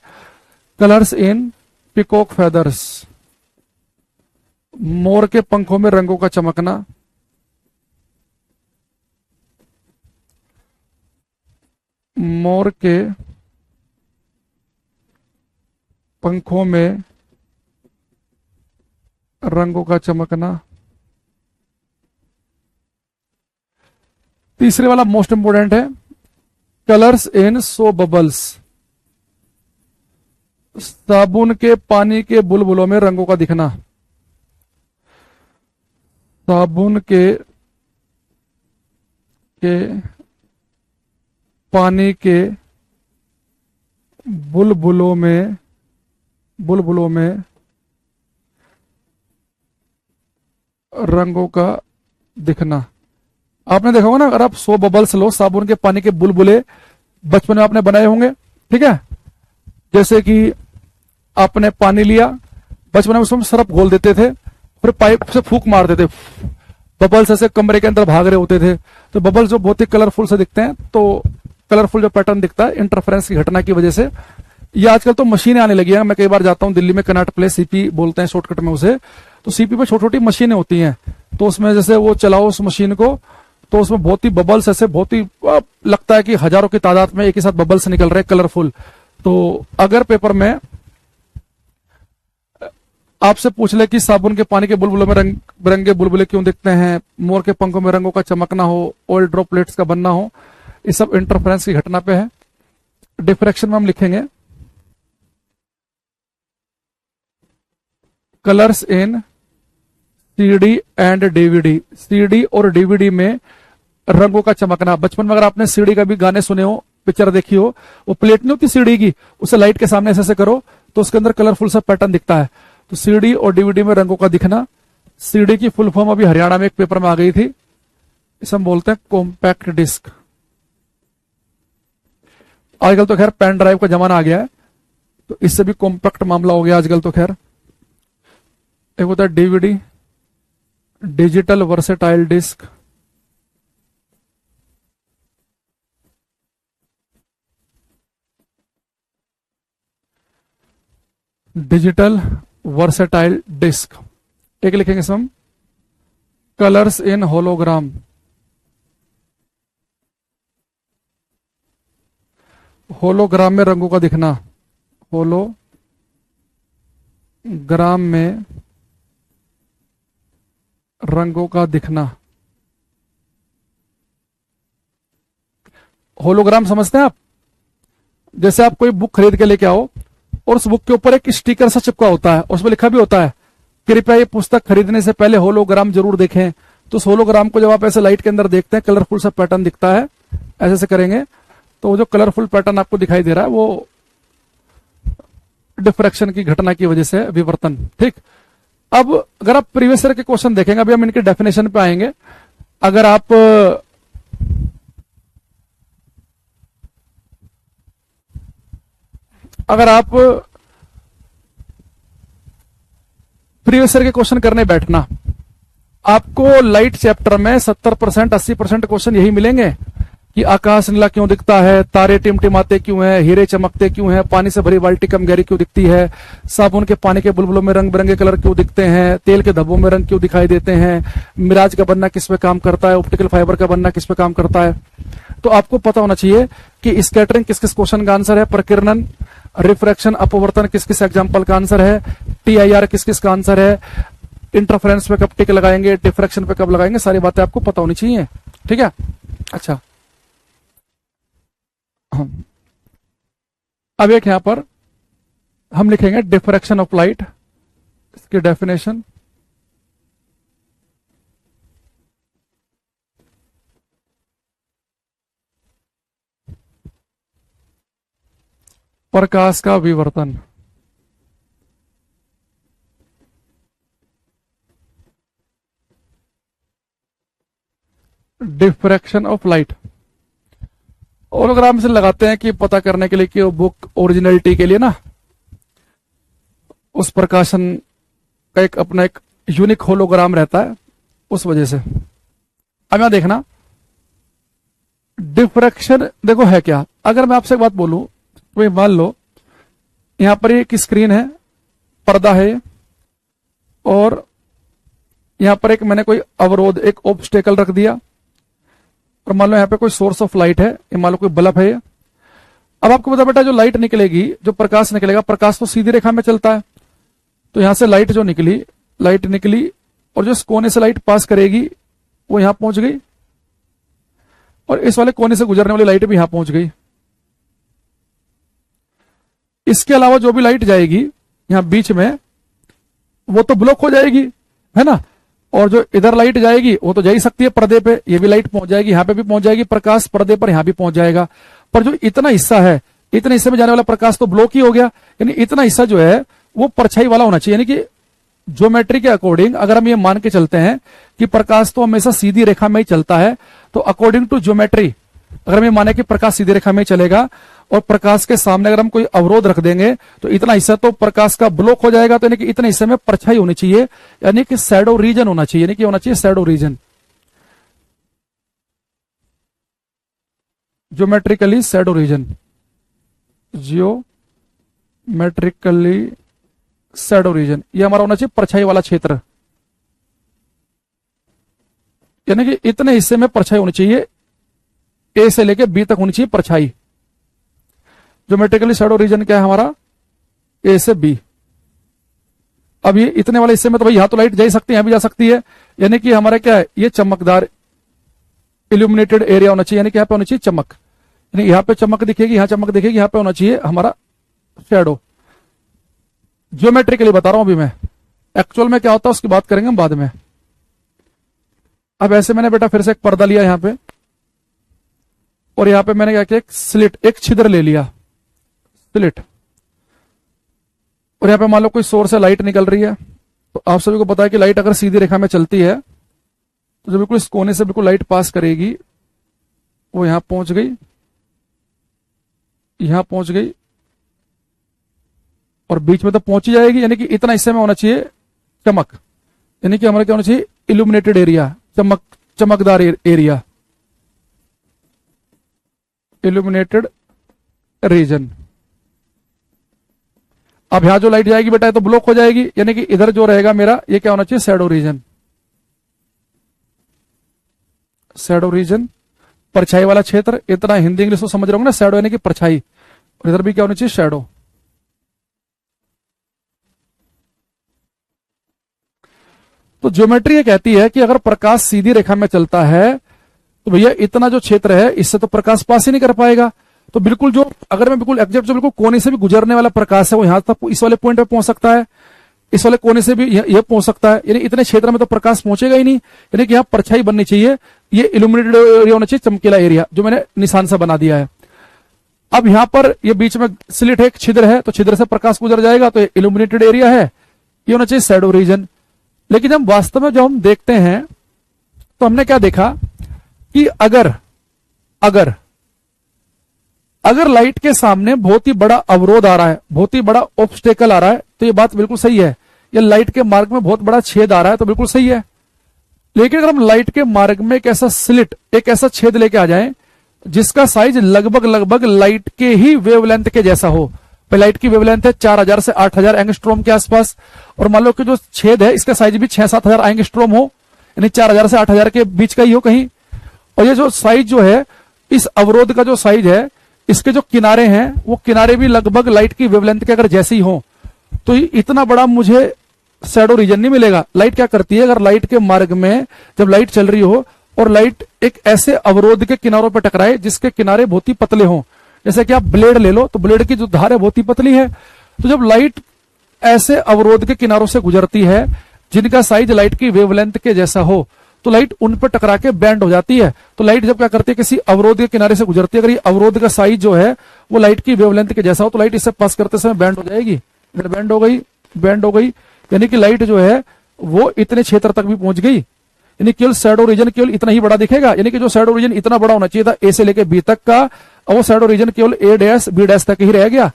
कलर्स इन पिकॉक फेदर्स, मोर के पंखों में रंगों का चमकना। मोर के पंखों में रंगों का चमकना। तीसरे वाला मोस्ट इंपोर्टेंट है, कलर्स इन सो बबल्स, साबुन के पानी के बुलबुलों में रंगों का दिखना। साबुन के पानी के बुलबुलों में रंगों का दिखना। आपने देखा होगा ना, अगर आप 100 बबल्स लो, साबुन के पानी के बुलबुले बचपन में आपने बनाए होंगे, ठीक है। जैसे कि आपने पानी लिया, बचपन में उसमें सरफ घोल देते थे, फिर पाइप से फूंक मारते थे, बबल्स ऐसे कमरे के अंदर भाग रहे होते थे। तो बबल्स जो बहुत ही कलरफुल से दिखते हैं, तो कलरफुल जो पैटर्न दिखता है इंटरफेरेंस की घटना की वजह से। ये आजकल तो मशीनें आने लगी हैं। मैं कई बार जाता हूं दिल्ली में, कनॉट प्लेस, सीपी बोलते हैं शॉर्टकट में उसे। तो सीपी पे छोटी छोटी मशीनें होती हैं, तो उसमें जैसे वो चलाओ उस मशीन को, तो उसमें बहुत ही बबल्स ऐसे, बहुत ही लगता है कि हजारों की तादाद में एक ही साथ बबल्स निकल रहे कलरफुल। तो अगर पेपर में आपसे पूछ ले कि साबुन के पानी के बुलबुलों में रंग बिरंगे बुलबुले क्यों दिखते हैं, मोर के पंखों में रंगों का चमकना हो, ऑयल ड्रॉपलेट्स का बनना हो, ये सब इंटरफेरेंस की घटना पे है। डिफ्रैक्शन में हम लिखेंगे colours in CD and DVD, CD और डीवीडी में रंगों का चमकना। बचपन में अगर आपने सीडी का भी गाने सुने हो, पिक्चर देखी हो, वो प्लेट नहीं होती सीडी की, उसे लाइट के सामने ऐसे ऐसे करो तो उसके अंदर कलरफुल सा पैटर्न दिखता है। तो सीडी और डीवीडी में रंगों का दिखना। सीडी की फुल फॉर्म अभी हरियाणा में एक पेपर में आ गई थी, इसे हम बोलते हैं कॉम्पैक्ट डिस्क। आजकल तो खैर पेन ड्राइव का जमाना आ गया है, तो इससे भी कॉम्पैक्ट मामला हो गया आजकल तो खैर। एक होता है DVD, digital versatile disc. Digital versatile disc. एक लिखेंगे इसमें हम कलर्स इन होलोग्राम, होलोग्राम में रंगों का दिखना, होलोग्राम में रंगों का दिखना। होलोग्राम समझते हैं आप? जैसे आप कोई बुक खरीद के लेके आओ और उस बुक के ऊपर एक स्टिकर सा चिपका होता है, उसमें लिखा भी होता है कृपया ये पुस्तक खरीदने से पहले होलोग्राम जरूर देखें। तो उस होलोग्राम को जब आप ऐसे लाइट के अंदर देखते हैं, कलरफुल सा पैटर्न दिखता है, ऐसे से करेंगे तो वो जो कलरफुल पैटर्न आपको दिखाई दे रहा है वो डिफ्रैक्शन की घटना की वजह से विवर्तन। ठीक। अब अगर आप प्रीवियस ईयर के क्वेश्चन देखेंगे, अभी हम इनके डेफिनेशन पे आएंगे। अगर आप प्रीवियस ईयर के क्वेश्चन करने बैठना, आपको लाइट चैप्टर में 70% 80% क्वेश्चन यही मिलेंगे कि आकाश नीला क्यों दिखता है, तारे टिमटिमाते क्यों हैं, हीरे चमकते क्यों हैं, पानी से भरी बाल्टी कम गहरी क्यों दिखती है, साबुन के पानी के बुलबुलों में रंग बिरंगे कलर क्यों दिखते हैं, तेल के धब्बों में रंग क्यों दिखाई देते हैं, मिराज का बनना किस पे काम करता है, ऑप्टिकल फाइबर का बनना किस पे काम करता है। तो आपको पता होना चाहिए कि स्कैटरिंग किस किस क्वेश्चन का आंसर है, प्रकीर्णन, रिफ्रैक्शन, अपवर्तन किस किस एग्जाम्पल का आंसर है, TIR किस किस का आंसर है, इंटरफेरेंस पे कब टिक लगाएंगे, डिफ्रैक्शन पे कब लगाएंगे, सारी बातें आपको पता होनी चाहिए। ठीक है, अच्छा। अब एक यहां पर हम लिखेंगे डिफ्रैक्शन ऑफ लाइट, इसकी डेफिनेशन। प्रकाश का विवर्तन। Diffraction of light. होलोग्राम से लगाते हैं कि पता करने के लिए कि वो बुक ओरिजिनलिटी के लिए ना, उस प्रकाशन का एक अपना एक यूनिक होलोग्राम रहता है, उस वजह से। अब यहां देखना डिफ्रैक्शन देखो है क्या। अगर मैं आपसे एक बात बोलूं, तो मान लो यहां पर एक स्क्रीन है, पर्दा है, और यहां पर एक मैंने कोई अवरोध, एक ऑब्स्टेकल रख दिया, और मान लो यहां पे कोई सोर्स ऑफ लाइट है, ये मान लो कोई बल्ब है। अब आपको पता बेटा, जो लाइट निकलेगी, जो प्रकाश निकलेगा, प्रकाश तो सीधी रेखा में चलता है। तो यहां से लाइट जो निकली, लाइट निकली, और जो इस कोने से लाइट पास करेगी वो यहां पहुंच गई, और इस वाले कोने से गुजरने वाली लाइट भी यहां पहुंच गई। इसके अलावा जो भी लाइट जाएगी यहां बीच में, वो तो ब्लॉक हो जाएगी, है ना। और जो इधर लाइट जाएगी वो तो जा ही सकती है पर्दे पे, ये भी लाइट पहुंच जाएगी, यहां पे भी पहुंच जाएगी प्रकाश, पर्दे पर यहां भी पहुंच जाएगा। पर जो इतना हिस्सा है, इतने हिस्से में जाने वाला प्रकाश तो ब्लॉक ही हो गया। यानी इतना हिस्सा जो है वो परछाई वाला होना चाहिए। यानी कि ज्योमेट्री के अकॉर्डिंग अगर हम ये मान के चलते हैं कि प्रकाश तो हमेशा सीधी रेखा में ही चलता है, तो अकॉर्डिंग टू ज्योमेट्री अगर हम ये माने कि प्रकाश सीधी रेखा में ही चलेगा, और प्रकाश के सामने अगर हम कोई अवरोध रख देंगे तो इतना हिस्सा तो प्रकाश का ब्लॉक हो जाएगा। तो यानी कि इतने हिस्से में परछाई होनी चाहिए, यानी कि शैडो रीजन होना चाहिए, यानी कि होना चाहिए shadow reason, geometrically shadow reason, geometrically shadow reason, ये हमारा होना चाहिए परछाई वाला क्षेत्र। यानी कि इतने हिस्से में परछाई होनी चाहिए, ए से लेके बी तक होनी चाहिए परछाई। ज्योमेट्रिकली शैडो रीजन क्या है हमारा, ए से बी। अब ये इतने वाले हिस्से में तो भाई यहां तो लाइट जा ही सकती है, यहां भी जा सकती है। यानी कि हमारा क्या है, ये चमकदार इल्यूमिनेटेड एरिया होना चाहिए, यानी कि यहां पे होनी चाहिए चमक, यानी यहां पे चमक दिखेगी, यहां चमक दिखेगी, यहां पे होना चाहिए हमारा शैडो। ज्योमेट्रिकली बता रहा हूं अभी मैं, एक्चुअल में क्या होता है उसकी बात करेंगे हम बाद में। अब ऐसे मैंने बेटा फिर से एक पर्दा लिया यहां पे, और यहां पे मैंने क्या किया, एक स्लिट, एक छिद्र ले लिया, स्लिट, और यहां पे मान लो कोई सोर्स से लाइट निकल रही है। तो आप सभी को पता है कि लाइट अगर सीधी रेखा में चलती है तो जो बिल्कुल इस कोने से बिल्कुल लाइट पास करेगी वो यहां पहुंच गई, यहां पहुंच गई, और बीच में तो पहुंच ही जाएगी। यानी कि इतना हिस्से में होना चाहिए चमक, यानी कि हमारा क्या होना चाहिए, इल्यूमिनेटेड एरिया, चमकदार एरिया, इल्यूमिनेटेड रीजन। अब यहां जो लाइट जाएगी बेटा तो ब्लॉक हो जाएगी, यानी कि इधर जो रहेगा मेरा, ये क्या होना चाहिए, शैडो रीजन, शैडो रीजन, परछाई वाला क्षेत्र। इतना हिंदी इंग्लिश तो समझ रहे होंगे ना, शैडो यानी कि परछाई, और इधर भी क्या होना चाहिए, शैडो। तो ज्योमेट्री ये कहती है कि अगर प्रकाश सीधी रेखा में चलता है तो भैया इतना जो क्षेत्र है इससे तो प्रकाश पास ही नहीं कर पाएगा। तो बिल्कुल जो, अगर मैं बिल्कुल एग्जैक्ट, जो बिल्कुल कोने से भी गुजरने वाला प्रकाश है वो यहां तक, इस वाले पॉइंट पे पहुंच सकता है, इस वाले कोने से भी यह पहुंच सकता है, यानी इतने क्षेत्र में तो प्रकाश पहुंचेगा ही नहीं। यानी कि यहां परछाई बननी चाहिए, ये इल्यूमिनेटेड एरिया होना चाहिए, चमकीला एरिया, जो मैंने निशान से बना दिया है। अब यहां पर ये बीच में स्लिट है, एक छिद्र है, तो छिद्र से प्रकाश गुजर जाएगा, तो ये इल्यूमिनेटेड एरिया है, ये होना चाहिए शैडो रीजन। लेकिन हम वास्तव में जो हम देखते हैं तो हमने क्या देखा कि अगर लाइट के सामने बहुत ही बड़ा अवरोध आ रहा है, बहुत ही बड़ा ऑब्स्टेकल आ रहा है, तो ये बात बिल्कुल सही है। ये लाइट के मार्ग में बहुत बड़ा छेद आ रहा है तो बिल्कुल सही है। लेकिन अगर हम लाइट के मार्ग में एक ऐसा स्लिट, एक ऐसा छेद लेके आ जाएं, जिसका साइज लगभग लगभग लाइट के ही वेवलेंथ के जैसा हो। लाइट की वेवलेंथ है 4000 से 8000 एंगस्ट्रोम के आसपास, और मान लो कि जो छेद है इसका साइज भी 6-7 हजार एंगस्ट्रोम हो, यानी 4000 से 8000 के बीच का ही हो कहीं। और ये जो साइज जो है, इस अवरोध का जो साइज है, इसके जो किनारे हैं वो किनारे भी लगभग लाइट की वेवलेंथ के अगर जैसे ही हो, तो इतना बड़ा मुझे शैडो रीजन नहीं मिलेगा। लाइट क्या करती है, अगर लाइट के मार्ग में जब लाइट चल रही हो और लाइट एक ऐसे अवरोध के किनारों पर टकराए जिसके किनारे बहुत ही पतले हों, जैसे कि आप ब्लेड ले लो तो ब्लेड की जो धार है बहुत ही पतली है, तो जब लाइट ऐसे अवरोध के किनारों से गुजरती है जिनका साइज लाइट की वेवलेंथ के जैसा हो, तो लाइट उन पर टकरा के बैंड हो जाती है। तो लाइट जब क्या करती है, किसी अवरोध के किनारे से गुजरती है, अगर ये अवरोध का साइज जो है वो लाइट की वेवलेंथ के जैसा हो, तो लाइट इससे पास करते समय बैंड हो जाएगी। अगर बैंड हो गई यानी कि लाइट जो है वो इतने क्षेत्र तक भी पहुंच गई, यानी केवल शैडो रीजन केवल इतना ही बड़ा दिखेगा। यानी कि जो शैडो रीजन इतना बड़ा होना चाहिए था ए से लेके बी तक का, और वो शैडो रीजन केवल ए डैश बी डैश तक ही रह गया।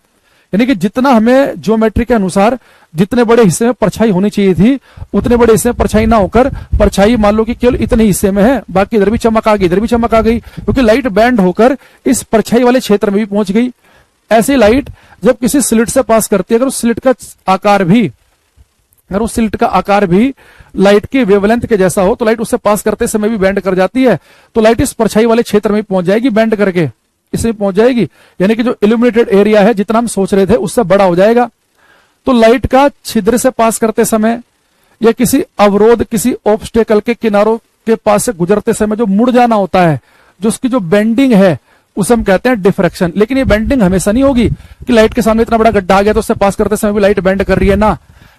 यानी कि जितना हमें ज्योमेट्री के अनुसार जितने बड़े हिस्से में परछाई होनी चाहिए थी, उतने बड़े हिस्से में परछाई ना होकर परछाई मान लो कि केवल इतने हिस्से में है, बाकी इधर भी चमक आ गई, इधर भी चमक आ गई, क्योंकि लाइट बैंड होकर इस परछाई वाले क्षेत्र में भी पहुंच गई। ऐसी लाइट जब किसी स्लिट से पास करती है, अगर उस स्लिट का आकार भी लाइट की वेवलेंथ के जैसा हो, तो लाइट उससे पास करते समय भी बैंड कर जाती है। तो लाइट इस परछाई वाले क्षेत्र में पहुंच जाएगी, बैंड करके इसमें पहुंच जाएगी। यानी कि जो इल्यूमिनेटेड एरिया है जितना हम सोच रहे थे उससे बड़ा हो जाएगा। तो लाइट का छिद्र से पास करते समय या किसी अवरोध, किसी ऑब्स्टेकल के किनारों के पास से गुजरते समय जो मुड़ जाना होता है, जो उसकी जो बेंडिंग है, उसे हम कहते हैं डिफ्रैक्शन। लेकिन ये बेंडिंग हमेशा नहीं होगी कि लाइट के सामने इतना बड़ा गड्ढा आ गया तो उससे पास करते समय भी लाइट बेंड कर रही है ना।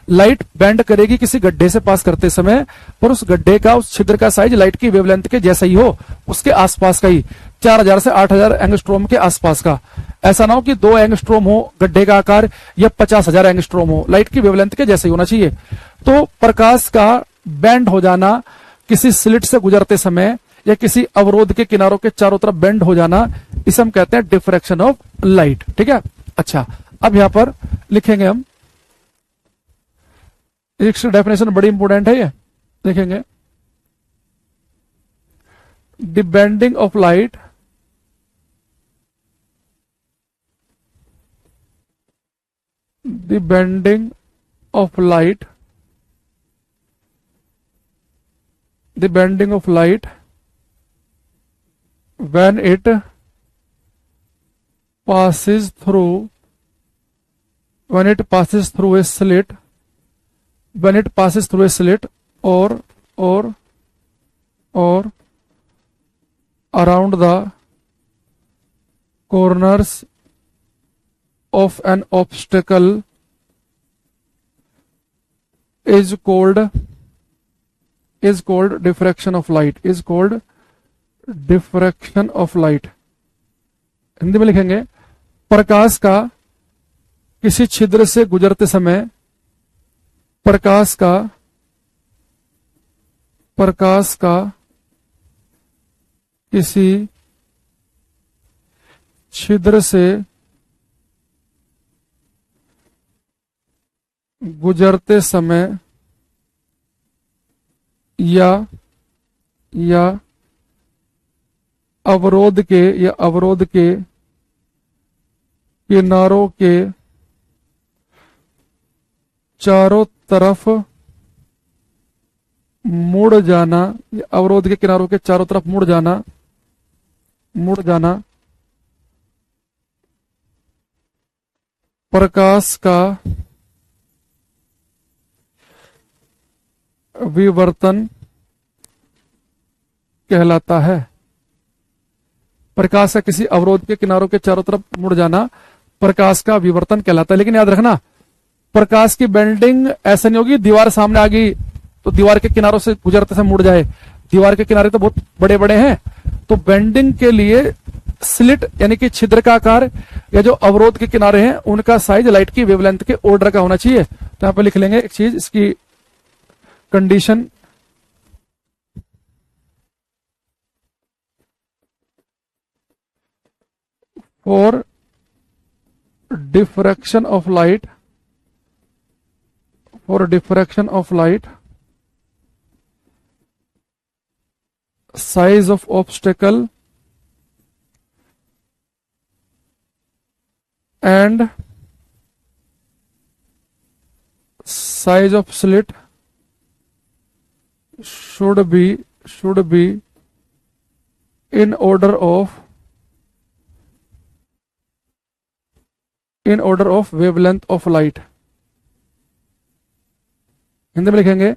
लाइट बेंड करेगी किसी गड्ढे से पास करते समय, पर उस गड्ढे का, उस छिद्र का साइज लाइट की वेवलेंथ के जैसा ही हो, उसके आसपास का ही, 4000 से 8000 एंगस्ट्रोम के आसपास का। ऐसा ना हो कि 2 एंगस्ट्रोम हो गड्ढे का आकार या 50,000 एंगस्ट्रोम हो, लाइट की वेवलेंथ के जैसे ही होना चाहिए। तो प्रकाश का बैंड हो जाना किसी स्लिट से गुजरते समय या किसी अवरोध के किनारों के चारों तरफ बेंड हो जाना, इसे हम कहते हैं डिफ्रैक्शन ऑफ लाइट। ठीक है, अच्छा अब यहां पर लिखेंगे हम, इसकी डेफिनेशन बड़ी इंपॉर्टेंट है, ये देखेंगे। The bending of light when it passes through a slit, or around the corners of an obstacle is called diffraction of light, Hindi में लिखेंगे, प्रकाश का किसी छिद्र से गुजरते समय, प्रकाश का किसी छिद्र से गुजरते समय या अवरोध के किनारों के चारों तरफ मुड़ जाना, अवरोध के किनारों के चारों तरफ मुड़ जाना प्रकाश का विवर्तन कहलाता है। प्रकाश का किसी अवरोध के किनारों के चारों तरफ मुड़ जाना प्रकाश का विवर्तन कहलाता है। लेकिन याद रखना, प्रकाश की बेंडिंग ऐसा नहीं होगी दीवार सामने आ गई तो दीवार के किनारों से गुजरते से मुड़ जाए। दीवार के किनारे तो बहुत बड़े बड़े हैं, तो बेंडिंग के लिए स्लिट यानी कि छिद्र का आकार या जो अवरोध के किनारे हैं उनका साइज लाइट की वेवलेंथ के ऑर्डर का होना चाहिए। तो यहां पर लिख लेंगे एक चीज, इसकी condition, for diffraction of light, size of obstacle and size of slit should be in order of wavelength of light। Hindi में लिखेंगे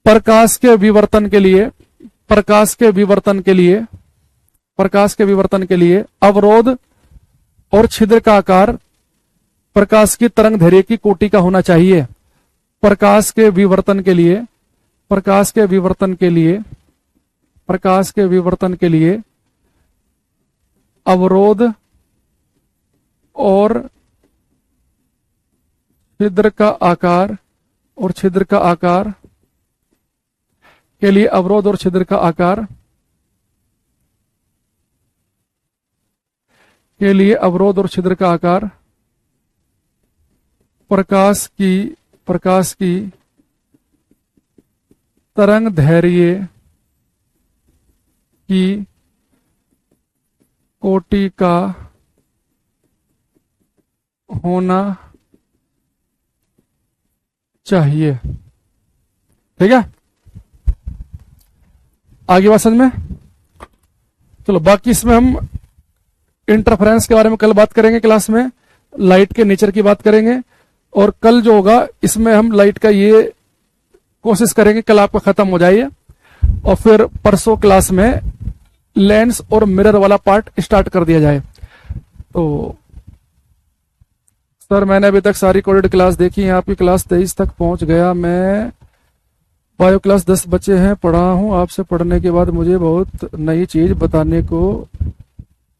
प्रकाश के विवर्तन के लिए अवरोध और छिद्र का आकार प्रकाश की तरंग दैर्घ्य की कोटि का होना चाहिए। प्रकाश के विवर्तन के लिए अवरोध और छिद्र का आकार के लिए अवरोध और छिद्र का आकार प्रकाश की तरंग दैर्घ्य की कोटि का होना चाहिए। ठीक है, आगे बात समझ में। चलो बाकी इसमें हम इंटरफेरेंस के बारे में कल बात करेंगे क्लास में, लाइट के नेचर की बात करेंगे, और कल जो होगा इसमें हम लाइट का ये कोशिश करेंगे कल आपका खत्म हो जाए, और फिर परसों क्लास में लेंस और मिरर वाला पार्ट स्टार्ट कर दिया जाए। तो सर मैंने अभी तक सारी कोडेड क्लास देखी है, आपकी क्लास 23 तक पहुंच गया, मैं बायो क्लास 10 बच्चे हैं पढ़ा हूं, आपसे पढ़ने के बाद मुझे बहुत नई चीज बताने को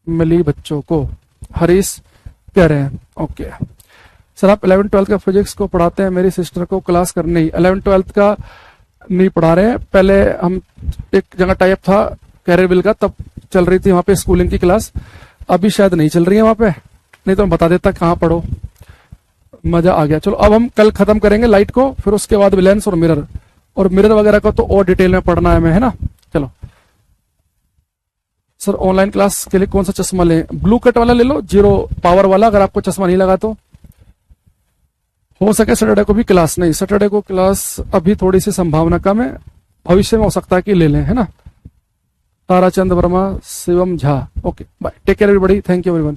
मिली बच्चों को, हरीश कह रहे हैं। ओके सर, आप 11th-12th का फिजिक्स को पढ़ाते हैं, मेरी सिस्टर को क्लास करनी। 11th-12th का नहीं पढ़ा रहे हैं, पहले हम एक जगह टाइप था कैरियरविल का, तब चल रही थी वहां पे स्कूलिंग की क्लास, अभी शायद नहीं चल रही है वहां पे, नहीं तो मैं बता देता कहाँ पढ़ो। मजा आ गया। चलो अब हम कल खत्म करेंगे लाइट को, फिर उसके बाद लेंस और मिरर वगैरह का तो और डिटेल में पढ़ना है हमें, है ना। चलो सर ऑनलाइन क्लास के लिए कौन सा चश्मा लें? ब्लू कट वाला ले लो, 0 पावर वाला, अगर आपको चश्मा नहीं लगा तो। हो सके सैटरडे को भी क्लास, नहीं सैटरडे को क्लास अभी थोड़ी सी संभावना कम है, भविष्य में हो सकता है कि ले लें, है ना। Tarachand Verma, Shivam Jha, okay bye, take care everybody, thank you everyone.